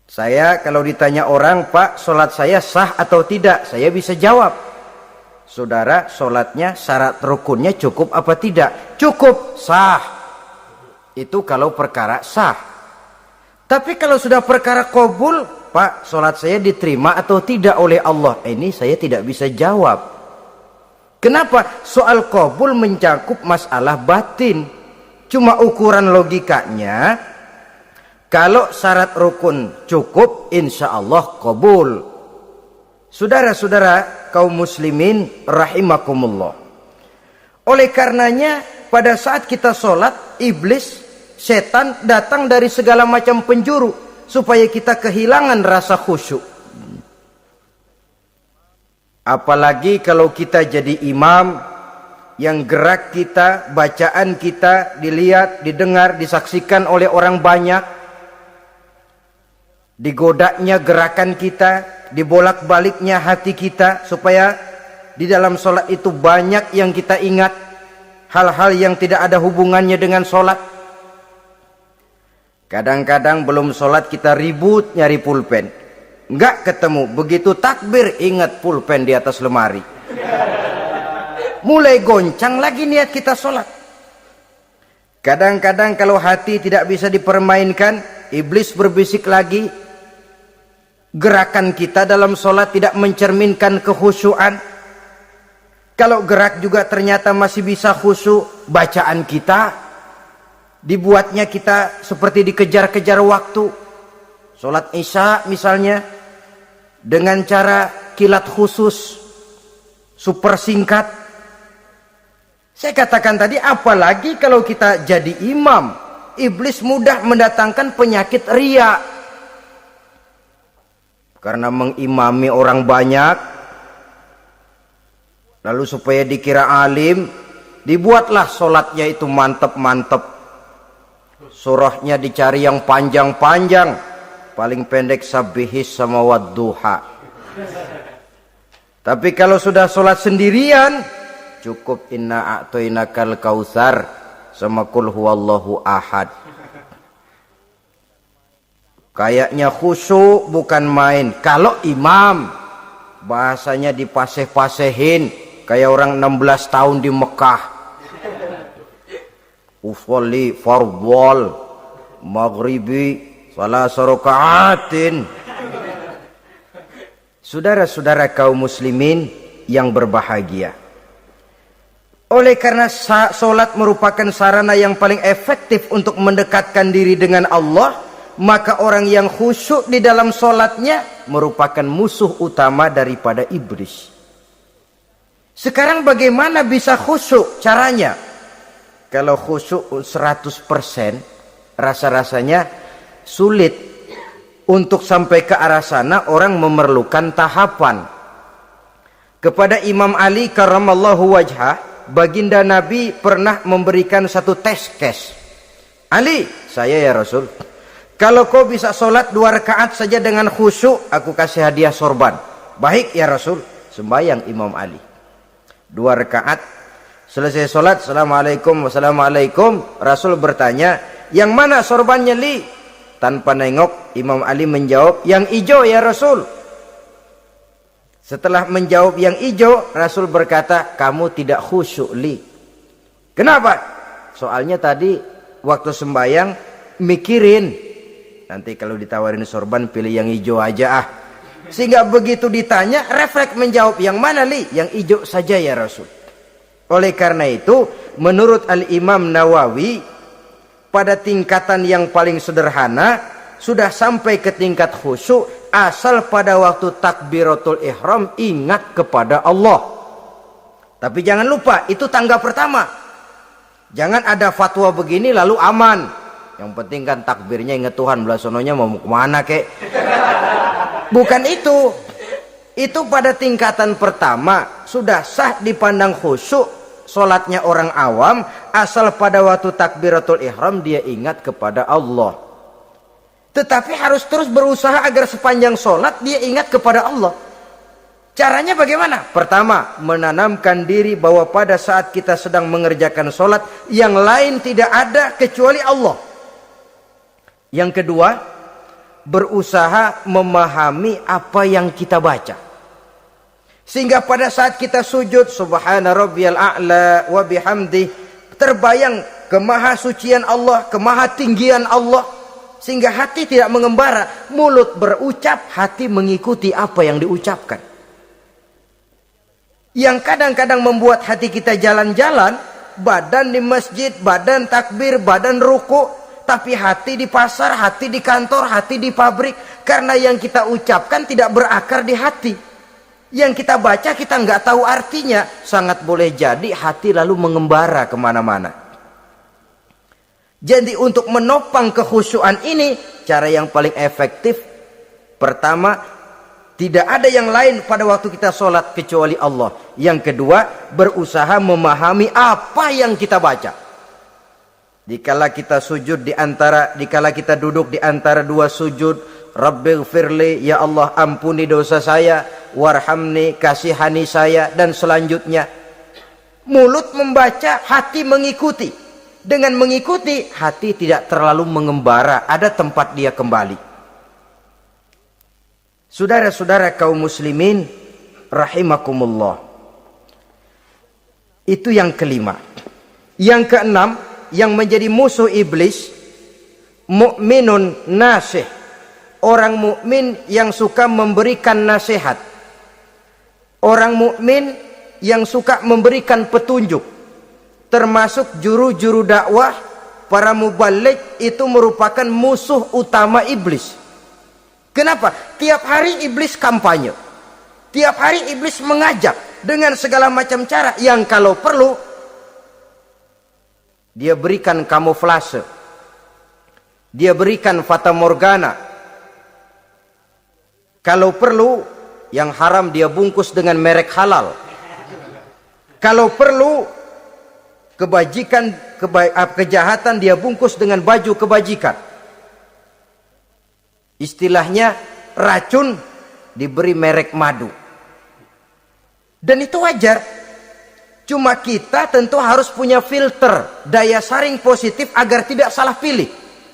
Saya kalau ditanya orang, Pak, solat saya sah atau tidak? Saya bisa jawab. Saudara, solatnya syarat rukunnya cukup apa tidak? Cukup, sah. Itu kalau perkara sah. Tapi kalau sudah perkara qabul, Pak, solat saya diterima atau tidak oleh Allah? Ini saya tidak bisa jawab. Kenapa? Soal qabul mencakup masalah batin. Cuma ukuran logikanya, kalau syarat rukun cukup, insya Allah qabul. Saudara-saudara kaum muslimin rahimakumullah. Oleh karenanya, pada saat kita solat, iblis, setan datang dari segala macam penjuru supaya kita kehilangan rasa khusyuk. Apalagi kalau kita jadi imam yang gerak kita, bacaan kita dilihat, didengar, disaksikan oleh orang banyak. Digodanya gerakan kita, dibolak-baliknya hati kita supaya di dalam solat itu banyak yang kita ingat, hal-hal yang tidak ada hubungannya dengan solat. Kadang-kadang belum solat kita ribut nyari pulpen, nggak ketemu. Begitu takbir ingat pulpen di atas lemari. Mulai goncang lagi niat kita solat. Kadang-kadang kalau hati tidak bisa dipermainkan, iblis berbisik lagi. Gerakan kita dalam solat tidak mencerminkan kekhusyuan. Kalau gerak juga ternyata masih bisa khusyuk, bacaan kita dibuatnya kita seperti dikejar-kejar waktu. Solat Isya misalnya dengan cara kilat khusus, super singkat. Saya katakan tadi, apalagi kalau kita jadi imam, iblis mudah mendatangkan penyakit riya. Karena mengimami orang banyak, lalu supaya dikira alim, dibuatlah solatnya itu mantep-mantep. Surahnya dicari yang panjang-panjang, paling pendek sabihis sama wadduha. Tapi kalau sudah solat sendirian, cukup inna a'toinakal kautsar sama kul huwallahu ahad. Kayaknya khusyuk bukan main. Kalau imam, bahasanya dipaseh-pasehin kayak orang 16 tahun di Mekah. Usolli fardhol maghribi salasa rakaatin. Saudara-saudara kaum muslimin yang berbahagia, oleh karena solat merupakan sarana yang paling efektif untuk mendekatkan diri dengan Allah, maka orang yang khusyuk di dalam solatnya merupakan musuh utama daripada iblis. Sekarang bagaimana bisa khusyuk caranya? Kalau khusyuk 100%, rasa-rasanya sulit. Untuk sampai ke arah sana orang memerlukan tahapan. Kepada Imam Ali karramallahu wajhah, baginda Nabi pernah memberikan satu tes case. Ali, saya ya Rasul, kalau kau bisa sholat 2 rakaat saja dengan khusyuk, aku kasih hadiah sorban. Baik ya Rasul. Sembayang Imam Ali 2 rakaat, selesai sholat, assalamualaikum wassalamualaikum. Rasul bertanya, yang mana sorbannya Li? Tanpa nengok, Imam Ali menjawab, yang hijau ya Rasul. Setelah menjawab yang hijau, Rasul berkata, kamu tidak khusyuk Li. Kenapa? Soalnya tadi waktu sembayang mikirin, nanti kalau ditawarin sorban pilih yang hijau aja ah. Sehingga begitu ditanya, refleks menjawab, yang mana li? Yang hijau saja ya Rasul. Oleh karena itu, menurut Al-Imam Nawawi, pada tingkatan yang paling sederhana, sudah sampai ke tingkat khusyuk, asal pada waktu takbiratul ihram ingat kepada Allah. Tapi jangan lupa, itu tangga pertama. Jangan ada fatwa begini lalu aman. Yang penting kan takbirnya ingat Tuhan, belah sononya mau kemana kek. Bukan itu. Itu pada tingkatan pertama sudah sah dipandang khusyuk solatnya orang awam, asal pada waktu takbiratul ihram dia ingat kepada Allah. Tetapi harus terus berusaha agar sepanjang solat dia ingat kepada Allah. Caranya bagaimana? Pertama, menanamkan diri bahwa pada saat kita sedang mengerjakan solat, yang lain tidak ada kecuali Allah. Yang kedua, berusaha memahami apa yang kita baca. Sehingga pada saat kita sujud, subhana rabbiyal a'la wa bihamdi, terbayang kemahasucian Allah, kemahatinggian Allah. Sehingga hati tidak mengembara, mulut berucap, hati mengikuti apa yang diucapkan. Yang kadang-kadang membuat hati kita jalan-jalan, badan di masjid, badan takbir, badan ruku, tapi hati di pasar, hati di kantor, hati di pabrik. Karena yang kita ucapkan tidak berakar di hati. Yang kita baca kita nggak tahu artinya. Sangat boleh jadi hati lalu mengembara kemana-mana. Jadi untuk menopang kekhusyuan ini, cara yang paling efektif, pertama, tidak ada yang lain pada waktu kita sholat kecuali Allah. Yang kedua, berusaha memahami apa yang kita baca. Dikala kita sujud dikala kita duduk di antara dua sujud, Rabbighfirli, ya Allah ampuni dosa saya, warhamni, kasihani saya, dan selanjutnya. Mulut membaca, hati mengikuti. Dengan mengikuti, hati tidak terlalu mengembara, ada tempat dia kembali. Saudara-saudara kaum muslimin rahimakumullah. Itu yang kelima. Yang keenam, yang menjadi musuh iblis, mukminun nasih, orang mukmin yang suka memberikan nasihat, orang mukmin yang suka memberikan petunjuk, termasuk juru-juru dakwah, para muballigh, itu merupakan musuh utama iblis. Kenapa? Tiap hari iblis kampanye, tiap hari iblis mengajak dengan segala macam cara yang kalau perlu dia berikan kamuflase, dia berikan fata morgana. Kalau perlu, yang haram dia bungkus dengan merek halal. Kalau perlu, kejahatan dia bungkus dengan baju kebajikan. Istilahnya racun diberi merek madu. Dan itu wajar. Cuma kita tentu harus punya filter, daya saring positif agar tidak salah pilih.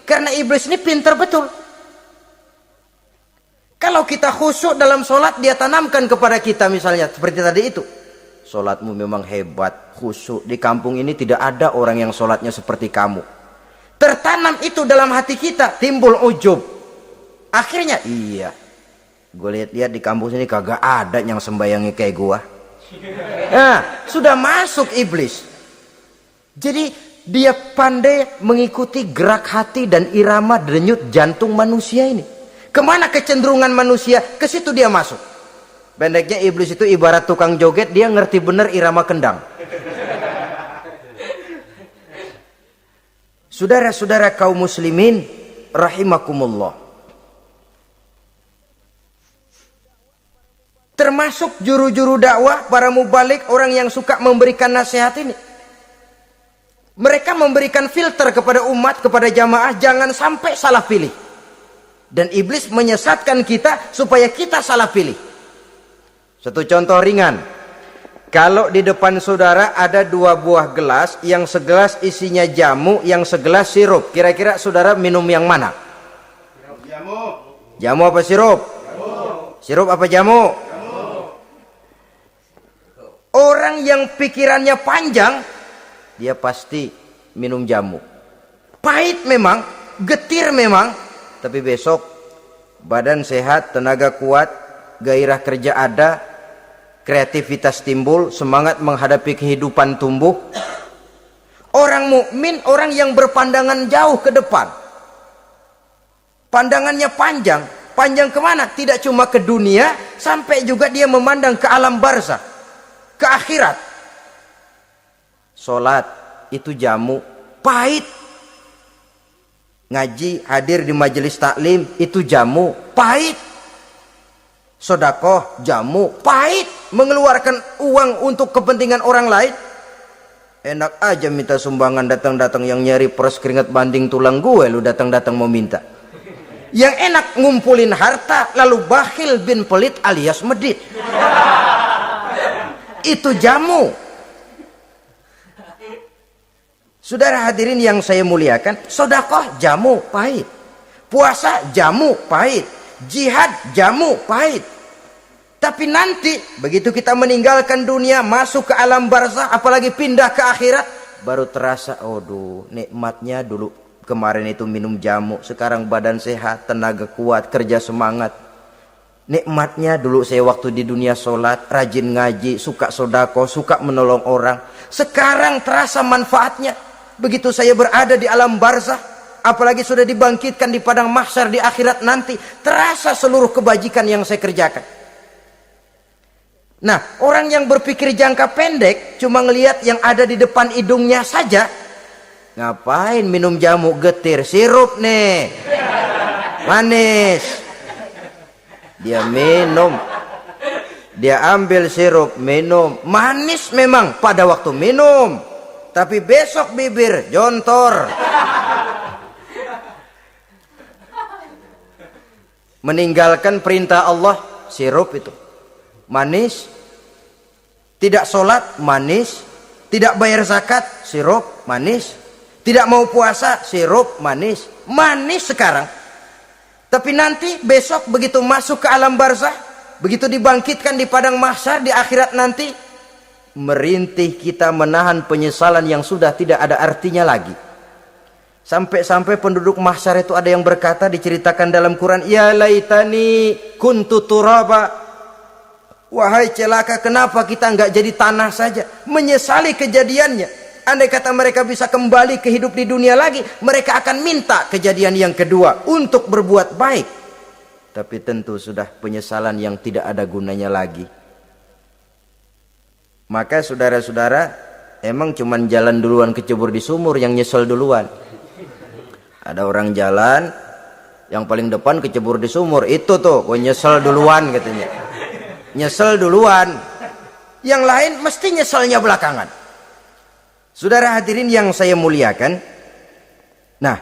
Karena iblis ini pintar betul. Kalau kita khusyuk dalam sholat, dia tanamkan kepada kita misalnya seperti tadi itu. Sholatmu memang hebat, khusyuk. Di kampung ini tidak ada orang yang sholatnya seperti kamu. Tertanam itu dalam hati kita, timbul ujub. Akhirnya, iya, gue lihat-lihat di kampung sini kagak ada yang sembayangnya kayak gua. Nah, sudah masuk iblis. Jadi dia pandai mengikuti gerak hati dan irama denyut jantung manusia ini. Kemana kecenderungan manusia, ke situ dia masuk. Pendeknya iblis itu ibarat tukang joget, dia ngerti bener irama kendang. Saudara-saudara kaum muslimin rahimakumullah. Termasuk juru-juru dakwah, para mubalik, orang yang suka memberikan nasihat ini. Mereka memberikan filter kepada umat, kepada jamaah, jangan sampai salah pilih. Dan iblis menyesatkan kita supaya kita salah pilih. Satu contoh ringan. Kalau di depan saudara ada dua buah gelas, yang segelas isinya jamu, yang segelas sirup. Kira-kira saudara minum yang mana? Jamu. Jamu apa sirup? Jamu. Sirup apa jamu? Orang yang pikirannya panjang, dia pasti minum jamu. Pahit memang, getir memang, tapi besok badan sehat, tenaga kuat, gairah kerja ada, kreativitas timbul, semangat menghadapi kehidupan tumbuh. Orang mukmin orang yang berpandangan jauh ke depan. Pandangannya panjang. Panjang kemana? Tidak cuma ke dunia, sampai juga dia memandang ke alam barzakh, ke akhirat. Sholat itu jamu, pahit. Ngaji, hadir di majelis taklim itu jamu, pahit. Sedekah, jamu, pahit. Mengeluarkan uang untuk kepentingan orang lain, enak aja minta sumbangan, datang-datang yang nyari peres keringat banding tulang gue, lu datang-datang mau minta. Yang enak ngumpulin harta lalu bakhil bin pelit alias medit. Itu jamu. Saudara hadirin yang saya muliakan, sedekah jamu pahit, puasa jamu pahit, jihad jamu pahit. Tapi nanti begitu kita meninggalkan dunia, masuk ke alam barzakh, apalagi pindah ke akhirat, baru terasa, aduh, nikmatnya dulu kemarin itu minum jamu, sekarang badan sehat, tenaga kuat, kerja semangat. Nikmatnya dulu saya waktu di dunia sholat, rajin ngaji, suka sodako, suka menolong orang. Sekarang terasa manfaatnya. Begitu saya berada di alam barzakh, apalagi sudah dibangkitkan di padang mahsyar di akhirat nanti, terasa seluruh kebajikan yang saya kerjakan. Nah, orang yang berpikir jangka pendek, cuma ngelihat yang ada di depan hidungnya saja. Ngapain minum jamu getir, sirup nih, manis. Dia minum, dia ambil sirup, minum, manis memang pada waktu minum, tapi besok bibir jontor. Meninggalkan perintah Allah, sirup itu manis. Tidak sholat, manis. Tidak bayar zakat, sirup, manis. Tidak mau puasa, sirup, manis. Manis sekarang. Tapi nanti besok begitu masuk ke alam barzakh, begitu dibangkitkan di padang mahsyar di akhirat nanti, merintih kita menahan penyesalan yang sudah tidak ada artinya lagi. Sampai-sampai penduduk mahsyar itu ada yang berkata, diceritakan dalam Quran, ya laitani kuntu turaba. Wahai celaka, kenapa kita nggak jadi tanah saja? Menyesali kejadiannya. Andai kata mereka bisa kembali ke hidup di dunia lagi, mereka akan minta kejadian yang kedua untuk berbuat baik. Tapi tentu sudah penyesalan yang tidak ada gunanya lagi. Maka saudara-saudara, emang cuman jalan duluan kecebur di sumur yang nyesel duluan. Ada orang jalan, yang paling depan kecebur di sumur, itu tuh gue nyesel duluan katanya. Nyesel duluan, yang lain mesti nyeselnya belakangan. Saudara hadirin yang saya muliakan, nah,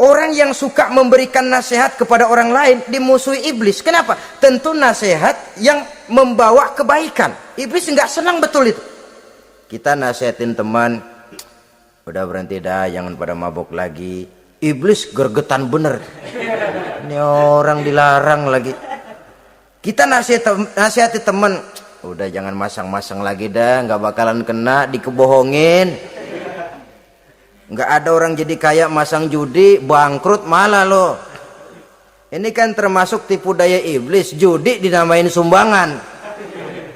orang yang suka memberikan nasihat kepada orang lain dimusuhi iblis. Kenapa? Tentu nasihat yang membawa kebaikan. Iblis nggak senang betul itu. Kita nasihatin teman, udah berhenti dah, jangan pada mabok lagi. Iblis gergetan bener. Ini orang dilarang lagi. Kita nasihati teman, udah jangan masang-masang lagi dah, nggak bakalan kena, dikebohongin. Nggak ada orang jadi kaya masang judi, bangkrut malah loh. Ini kan termasuk tipu daya iblis, judi dinamain sumbangan.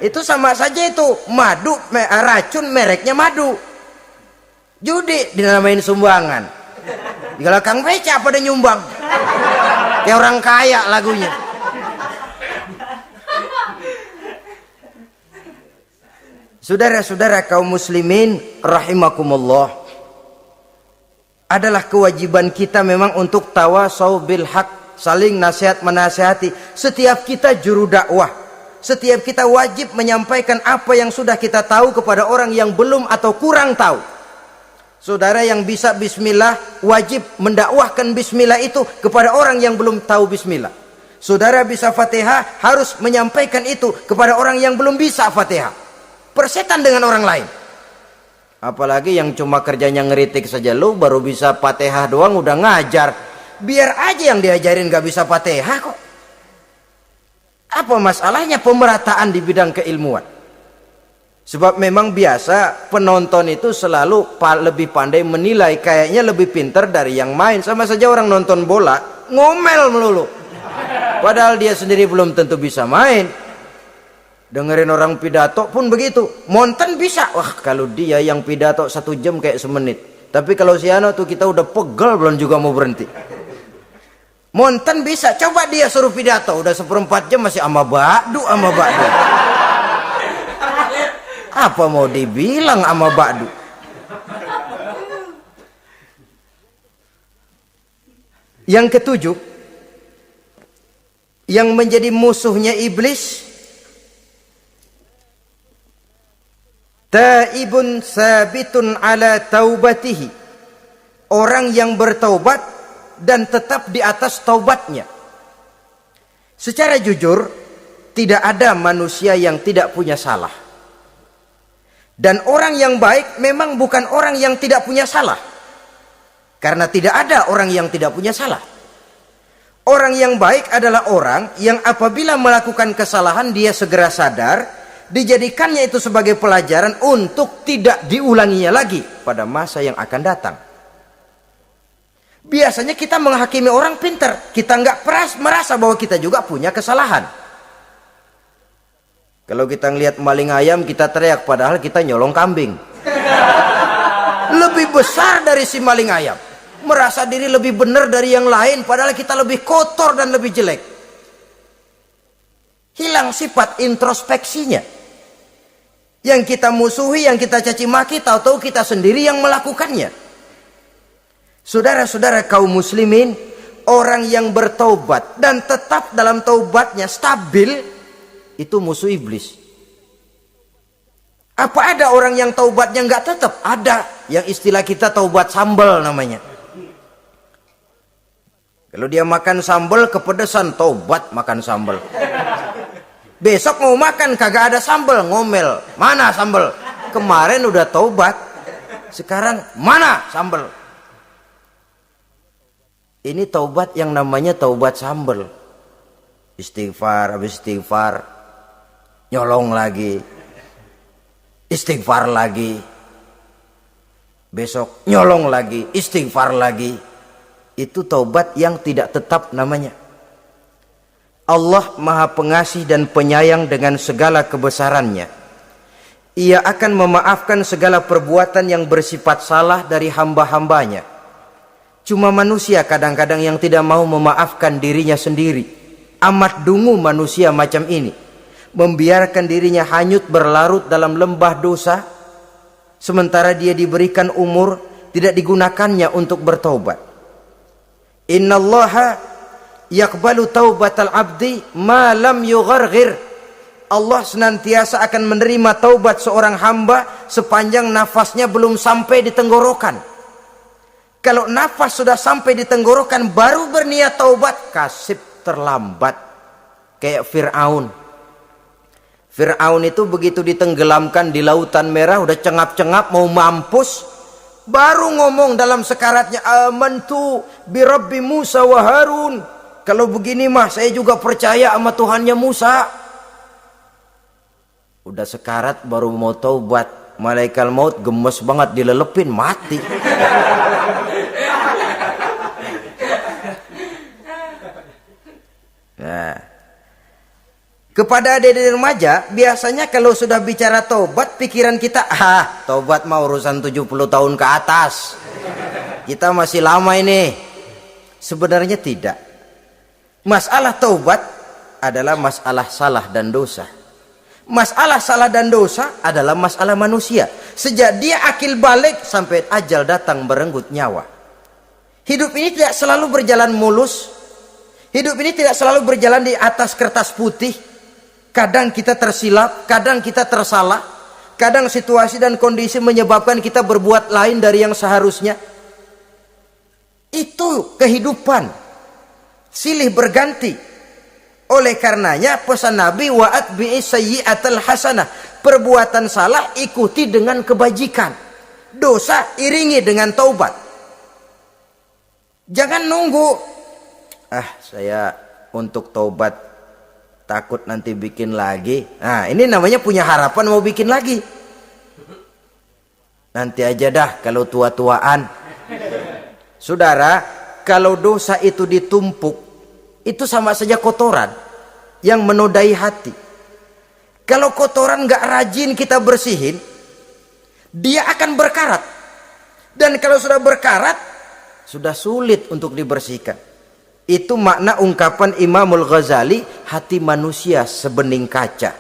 Itu sama saja itu, madu, racun mereknya madu. Judi dinamain sumbangan. Di belakang beca pada nyumbang. Kayak orang kaya lagunya. Saudara-saudara kaum muslimin rahimakumullah, adalah kewajiban kita memang untuk tawasau bil haq, saling nasihat menasihati. Setiap kita juru dakwah, setiap kita wajib menyampaikan apa yang sudah kita tahu kepada orang yang belum atau kurang tahu. Saudara yang bisa bismillah wajib mendakwahkan bismillah itu kepada orang yang belum tahu bismillah. Saudara bisa Fatihah harus menyampaikan itu kepada orang yang belum bisa Fatihah. Persetan dengan orang lain. Apalagi yang cuma kerjanya ngeritik saja, lu baru bisa Fatihah doang udah ngajar. Biar aja yang diajarin gak bisa Fatihah kok. Apa masalahnya pemerataan di bidang keilmuan? Sebab memang biasa penonton itu selalu lebih pandai menilai, kayaknya lebih pintar dari yang main. Sama saja orang nonton bola ngomel melulu. Padahal dia sendiri belum tentu bisa main. Dengerin orang pidato pun begitu. Monten bisa. Wah, kalau dia yang pidato 1 jam kayak semenit. Tapi kalau si Ano tuh kita udah pegel belum juga mau berhenti. Monten bisa. Coba dia suruh pidato udah 1/4 jam masih ama ba'du. Apa mau dibilang ama ba'du? Yang ketujuh, yang menjadi musuhnya iblis, taibun sabitun ala taubatihi, orang yang bertaubat dan tetap di atas taubatnya. Secara jujur, tidak ada manusia yang tidak punya salah. Dan orang yang baik memang bukan orang yang tidak punya salah. Karena tidak ada orang yang tidak punya salah. Orang yang baik adalah orang yang apabila melakukan kesalahan dia segera sadar, dijadikannya itu sebagai pelajaran untuk tidak diulanginya lagi pada masa yang akan datang. Biasanya kita menghakimi orang pintar, kita nggak merasa bahwa kita juga punya kesalahan. Kalau kita ngelihat maling ayam kita teriak, padahal kita nyolong kambing. Lebih besar dari si maling ayam, merasa diri lebih benar dari yang lain, padahal kita lebih kotor dan lebih jelek. Hilang sifat introspeksinya. Yang kita musuhi, yang kita caci maki, tahu-tahu kita sendiri yang melakukannya. Saudara-saudara kaum muslimin, orang yang bertaubat dan tetap dalam taubatnya stabil, itu musuh iblis. Apa ada orang yang taubatnya nggak tetap? Ada. Yang istilah kita taubat sambal namanya. Kalau dia makan sambal kepedesan, taubat makan sambal. Besok mau makan kagak ada sambal, ngomel. Mana sambal? Kemarin udah taubat, sekarang mana sambal? Ini taubat yang namanya taubat sambal. Istighfar, habis istighfar nyolong lagi, istighfar lagi, besok nyolong lagi, istighfar lagi. Itu taubat yang tidak tetap namanya. Allah Maha Pengasih dan Penyayang dengan segala kebesarannya. Ia akan memaafkan segala perbuatan yang bersifat salah dari hamba-hambanya. Cuma manusia kadang-kadang yang tidak mau memaafkan dirinya sendiri. Amat dungu manusia macam ini, membiarkan dirinya hanyut berlarut dalam lembah dosa, sementara dia diberikan umur tidak digunakannya untuk bertaubat. Innallaha yaqbalu taubatal abdi ma lam yugharghir. Allah senantiasa akan menerima taubat seorang hamba sepanjang nafasnya belum sampai di tenggorokan. Kalau nafas sudah sampai di tenggorokan baru berniat taubat, kasib terlambat. Kayak Fir'aun. Fir'aun itu begitu ditenggelamkan di lautan merah, udah cengap-cengap mau mampus, baru ngomong dalam sekaratnya, amantu bi Rabbi Musa wa Harun. Kalau begini mah saya juga percaya sama Tuhannya Musa. Udah sekarat baru mau taubat, malaikat maut gemes banget dilelepin, mati. Nah, kepada adik-adik remaja, biasanya kalau sudah bicara taubat, pikiran kita, taubat mah urusan 70 tahun ke atas. Kita masih lama ini. Sebenarnya tidak. Masalah taubat adalah masalah salah dan dosa. Masalah salah dan dosa adalah masalah manusia. Sejak dia akil balik sampai ajal datang merenggut nyawa. Hidup ini tidak selalu berjalan mulus. Hidup ini tidak selalu berjalan di atas kertas putih. Kadang kita tersilap, kadang kita tersalah. Kadang situasi dan kondisi menyebabkan kita berbuat lain dari yang seharusnya. Itu kehidupan. Silih berganti. Oleh karenanya pesan Nabi, wa'at bi'is sayyi'atal hasanah. Perbuatan salah ikuti dengan kebajikan. Dosa iringi dengan taubat. Jangan nunggu. Saya untuk taubat takut nanti bikin lagi. Nah, ini namanya punya harapan mau bikin lagi. Nanti aja dah kalau tua-tuaan. Saudara, kalau dosa itu ditumpuk, Itu sama saja kotoran yang menodai hati. Kalau kotoran nggak rajin kita bersihin, dia akan berkarat. Dan kalau sudah berkarat, sudah sulit untuk dibersihkan. Itu makna ungkapan Imamul Ghazali, hati manusia sebening kaca.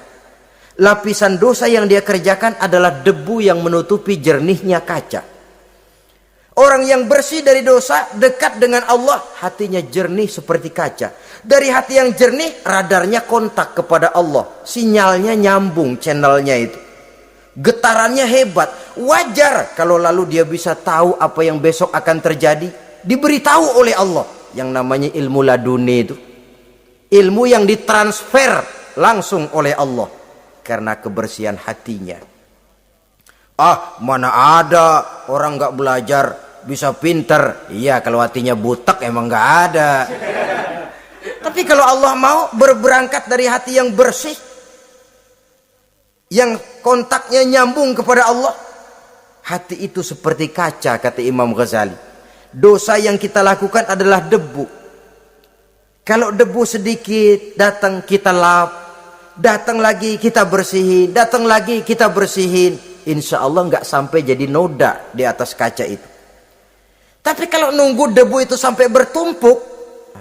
Lapisan dosa yang dia kerjakan adalah debu yang menutupi jernihnya kaca. Orang yang bersih dari dosa, dekat dengan Allah, hatinya jernih seperti kaca. Dari hati yang jernih, radarnya kontak kepada Allah. Sinyalnya nyambung channelnya itu. Getarannya hebat. Wajar kalau lalu dia bisa tahu apa yang besok akan terjadi. Diberitahu oleh Allah. Yang namanya ilmu laduni itu. Ilmu yang ditransfer langsung oleh Allah. Karena kebersihan hatinya. Mana ada orang nggak belajar bisa pinter. Iya, kalau hatinya butek emang nggak ada. Tapi kalau Allah mau berberangkat dari hati yang bersih, yang kontaknya nyambung kepada Allah, hati itu seperti kaca, kata Imam Ghazali. Dosa yang kita lakukan adalah debu. Kalau debu sedikit datang kita lap, datang lagi kita bersihin, datang lagi kita bersihin. Insya Allah nggak sampai jadi noda di atas kaca itu. Tapi kalau nunggu debu itu sampai bertumpuk,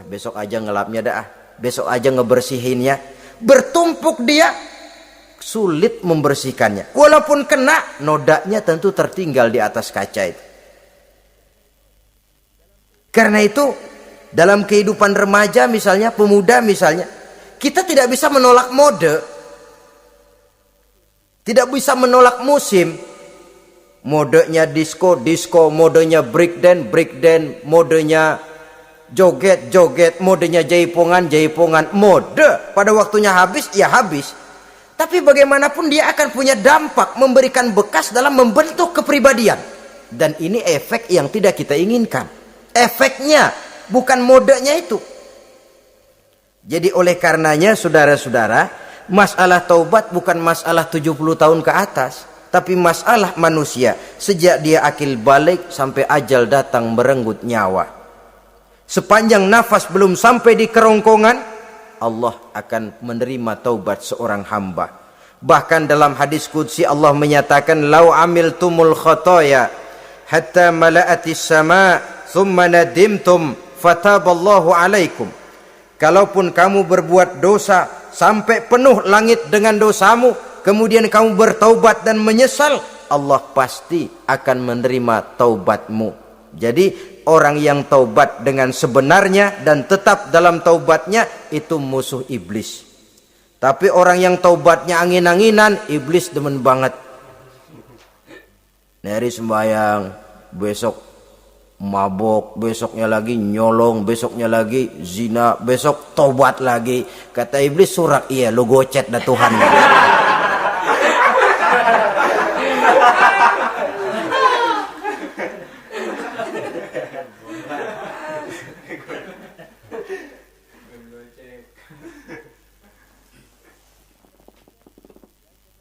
besok aja ngelapnya dah, besok aja ngebersihinnya, bertumpuk dia, sulit membersihkannya. Walaupun kena, nodanya tentu tertinggal di atas kaca itu. Karena itu dalam kehidupan remaja misalnya, pemuda misalnya, kita tidak bisa menolak mode. Tidak bisa menolak musim. Modenya disco, modenya breakdance, modenya joget, modenya jaipongan. Mode pada waktunya habis, ya habis. Tapi bagaimanapun dia akan punya dampak, memberikan bekas dalam membentuk kepribadian. Dan ini efek yang tidak kita inginkan. Efeknya, bukan modenya itu. Jadi oleh karenanya saudara-saudara, masalah taubat bukan masalah 70 tahun ke atas, tapi masalah manusia sejak dia akil balik sampai ajal datang merenggut nyawa. Sepanjang nafas belum sampai di kerongkongan, Allah akan menerima taubat seorang hamba. Bahkan dalam hadis qudsi Allah menyatakan, "Lau amiltumul khotoya hatta mala'atis sama thumma nadimtum fataballahu alaikum." Kalaupun kamu berbuat dosa sampai penuh langit dengan dosamu, kemudian kamu bertaubat dan menyesal, Allah pasti akan menerima taubatmu. Jadi orang yang taubat dengan sebenarnya dan tetap dalam taubatnya, itu musuh iblis. Tapi orang yang taubatnya angin-anginan, iblis demen banget. Hari sembahyang, besok mabok, besoknya lagi nyolong, besoknya lagi zina, besok tobat lagi. Kata iblis, surak, iya lu gocet dah Tuhan.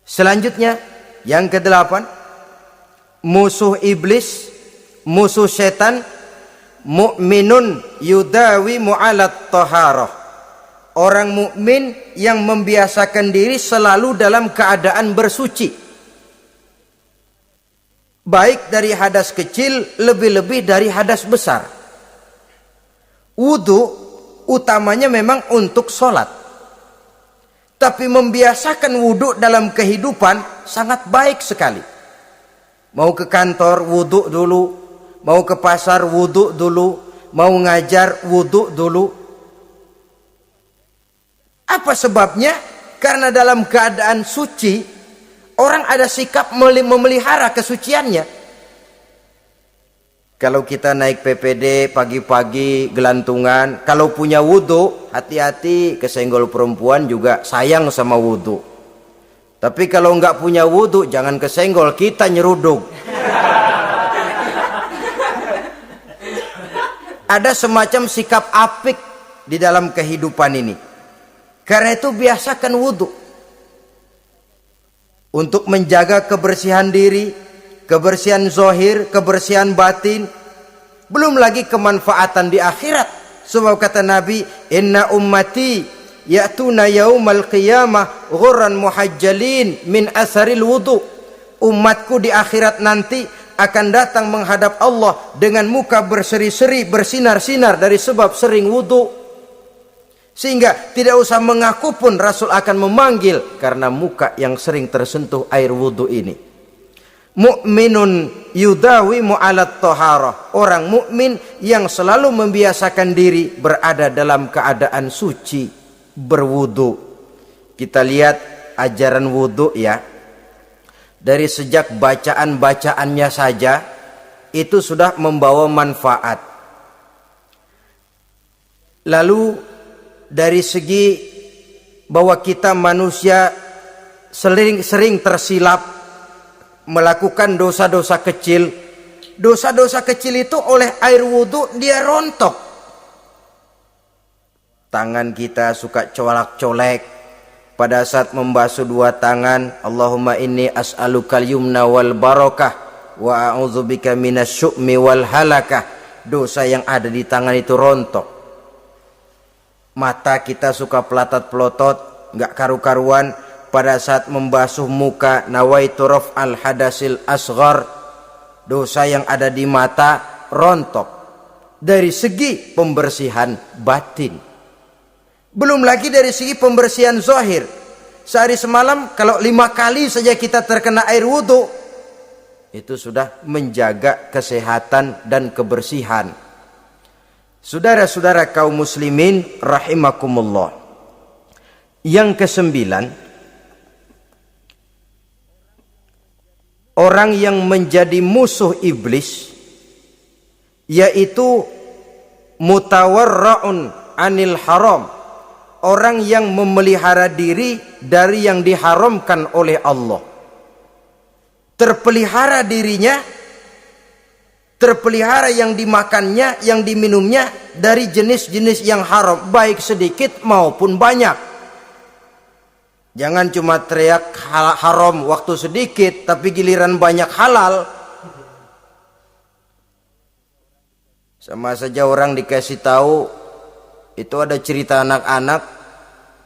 Selanjutnya yang ke-8, musuh iblis, musuh setan, mukminun yudawi mu'alat taharah. Orang mukmin yang membiasakan diri selalu dalam keadaan bersuci. Baik dari hadas kecil, lebih-lebih dari hadas besar. Wudu utamanya memang untuk sholat. Tapi membiasakan wudu dalam kehidupan sangat baik sekali. Mau ke kantor, wudu dulu. Mau ke pasar, wudu dulu. Mau ngajar, wudu dulu. Apa sebabnya? Karena dalam keadaan suci, orang ada sikap memelihara kesuciannya. Kalau kita naik PPD pagi-pagi gelantungan, kalau punya wudu, hati-hati, kesenggol perempuan juga sayang sama wudu. Tapi kalau nggak punya wudu, jangan kesenggol, kita nyeruduk. Ada semacam sikap apik di dalam kehidupan ini. Karena itu biasakan wudu. Untuk menjaga kebersihan diri, kebersihan zohir, kebersihan batin. Belum lagi kemanfaatan di akhirat. Sebab kata Nabi, inna ummati ya'tuna yaumal qiyamah ghurran muhajjalin min asaril wudu. Umatku di akhirat nanti akan datang menghadap Allah dengan muka berseri-seri, bersinar-sinar dari sebab sering wudu. Sehingga tidak usah mengaku pun Rasul akan memanggil karena muka yang sering tersentuh air wudu ini. Mu'minun yudawimu alat toharoh. Orang mukmin yang selalu membiasakan diri berada dalam keadaan suci, berwudu. Kita lihat ajaran wudu ya. Dari sejak bacaan-bacaannya saja itu sudah membawa manfaat. Lalu dari segi bahwa kita manusia sering tersilap melakukan dosa-dosa kecil. Dosa-dosa kecil itu oleh air wudhu dia rontok. Tangan kita suka colak-colek pada saat membasuh dua tangan. Allahumma inni as'alukal yumna wal barakah wa a'udzubika minasyu'mi wal halakah. Dosa yang ada di tangan itu rontok. Mata kita suka pelatat-pelotot, nggak karu-karuan. Pada saat membasuh muka, nawaitu raf'al hadasil asghar, dosa yang ada di mata rontok. Dari segi pembersihan batin, belum lagi dari segi pembersihan zahir. Sehari semalam kalau 5 kali saja kita terkena air wudhu, itu sudah menjaga kesehatan dan kebersihan. Saudara-saudara kaum muslimin rahimakumullah. Yang kesembilan, orang yang menjadi musuh iblis yaitu mutawarra'un anil haram. Orang yang memelihara diri dari yang diharamkan oleh Allah. Terpelihara dirinya, terpelihara yang dimakannya, yang diminumnya dari jenis-jenis yang haram, baik sedikit maupun banyak. Jangan cuma teriak haram waktu sedikit, tapi giliran banyak halal. Sama saja orang dikasih tahu, itu ada cerita anak-anak,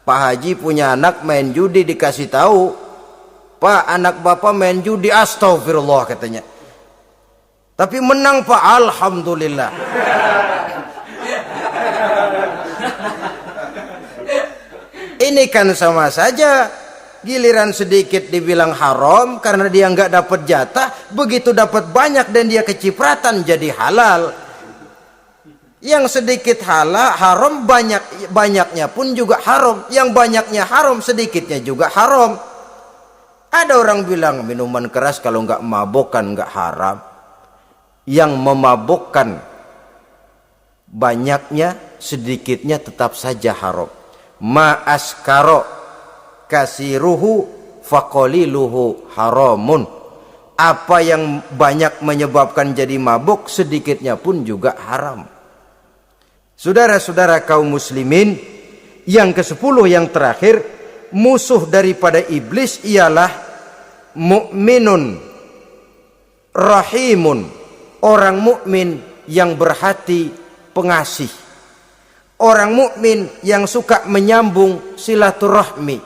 Pak Haji punya anak main judi, dikasih tahu, Pak anak bapak main judi, astagfirullah katanya. Tapi menang Pak, alhamdulillah. Ini kan sama saja, giliran sedikit dibilang haram karena dia nggak dapat jatah, begitu dapat banyak dan dia kecipratan jadi halal. Yang sedikit haram, banyaknya pun juga haram. Yang banyaknya haram, sedikitnya juga haram. Ada orang bilang minuman keras kalau nggak mabokkan nggak haram. Yang memabokkan banyaknya, sedikitnya tetap saja haram. Ma askaro kasiruhu faqaliluhu haramun. Apa yang banyak menyebabkan jadi mabuk, sedikitnya pun juga haram. Saudara-saudara kaum muslimin, yang ke-10 yang terakhir, musuh daripada iblis ialah mukminun rahimun, orang mukmin yang berhati pengasih. Orang mukmin yang suka menyambung silaturahmi.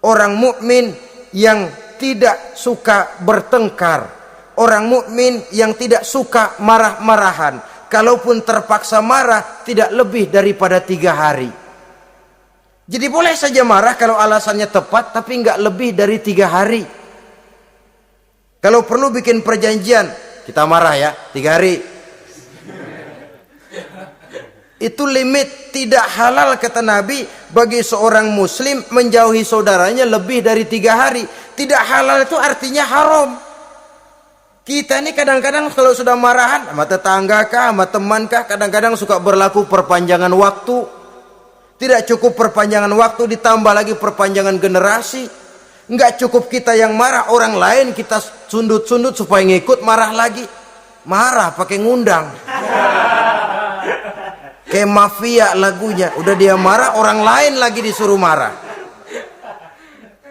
Orang mukmin yang tidak suka bertengkar. Orang mukmin yang tidak suka marah-marahan. Kalaupun terpaksa marah, tidak lebih daripada 3 hari. Jadi boleh saja marah kalau alasannya tepat, tapi nggak lebih dari 3 hari. Kalau perlu bikin perjanjian, kita marah ya 3 hari. Itu limit. Tidak halal kata Nabi bagi seorang muslim menjauhi saudaranya lebih dari 3 hari. Tidak halal itu artinya haram. Kita ini kadang-kadang kalau sudah marahan sama tetangga kah, sama teman kah, kadang-kadang suka berlaku perpanjangan waktu. Tidak cukup perpanjangan waktu, ditambah lagi perpanjangan generasi. Enggak cukup kita yang marah, orang lain kita sundut-sundut supaya ngikut marah lagi. Marah pakai ngundang. Kayak mafia lagunya, udah dia marah, orang lain lagi disuruh marah.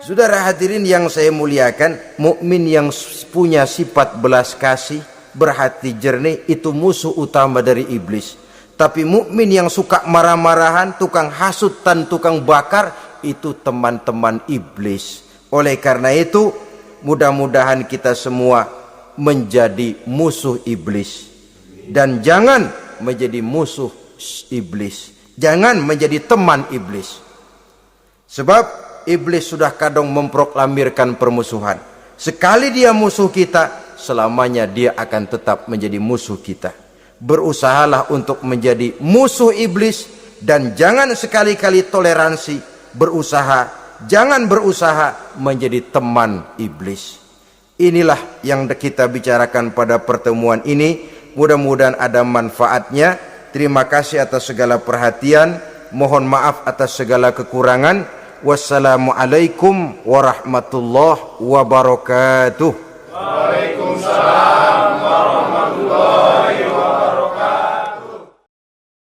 Saudara hadirin yang saya muliakan, mukmin yang punya sifat belas kasih, berhati jernih, itu musuh utama dari iblis. Tapi mukmin yang suka marah-marahan, tukang hasut dan tukang bakar, itu teman-teman iblis. Oleh karena itu, mudah-mudahan kita semua menjadi musuh iblis. Dan jangan menjadi musuh iblis. Jangan menjadi teman iblis. Sebab iblis sudah kadang memproklamirkan permusuhan. Sekali dia musuh kita, selamanya dia akan tetap menjadi musuh kita. Berusahalah untuk menjadi musuh iblis dan jangan sekali-kali toleransi. Jangan berusaha menjadi teman iblis. Inilah yang kita bicarakan pada pertemuan ini. Mudah-mudahan ada manfaatnya. Terima kasih atas segala perhatian. Mohon maaf atas segala kekurangan. Wassalamualaikum warahmatullahi wabarakatuh. Waalaikumsalam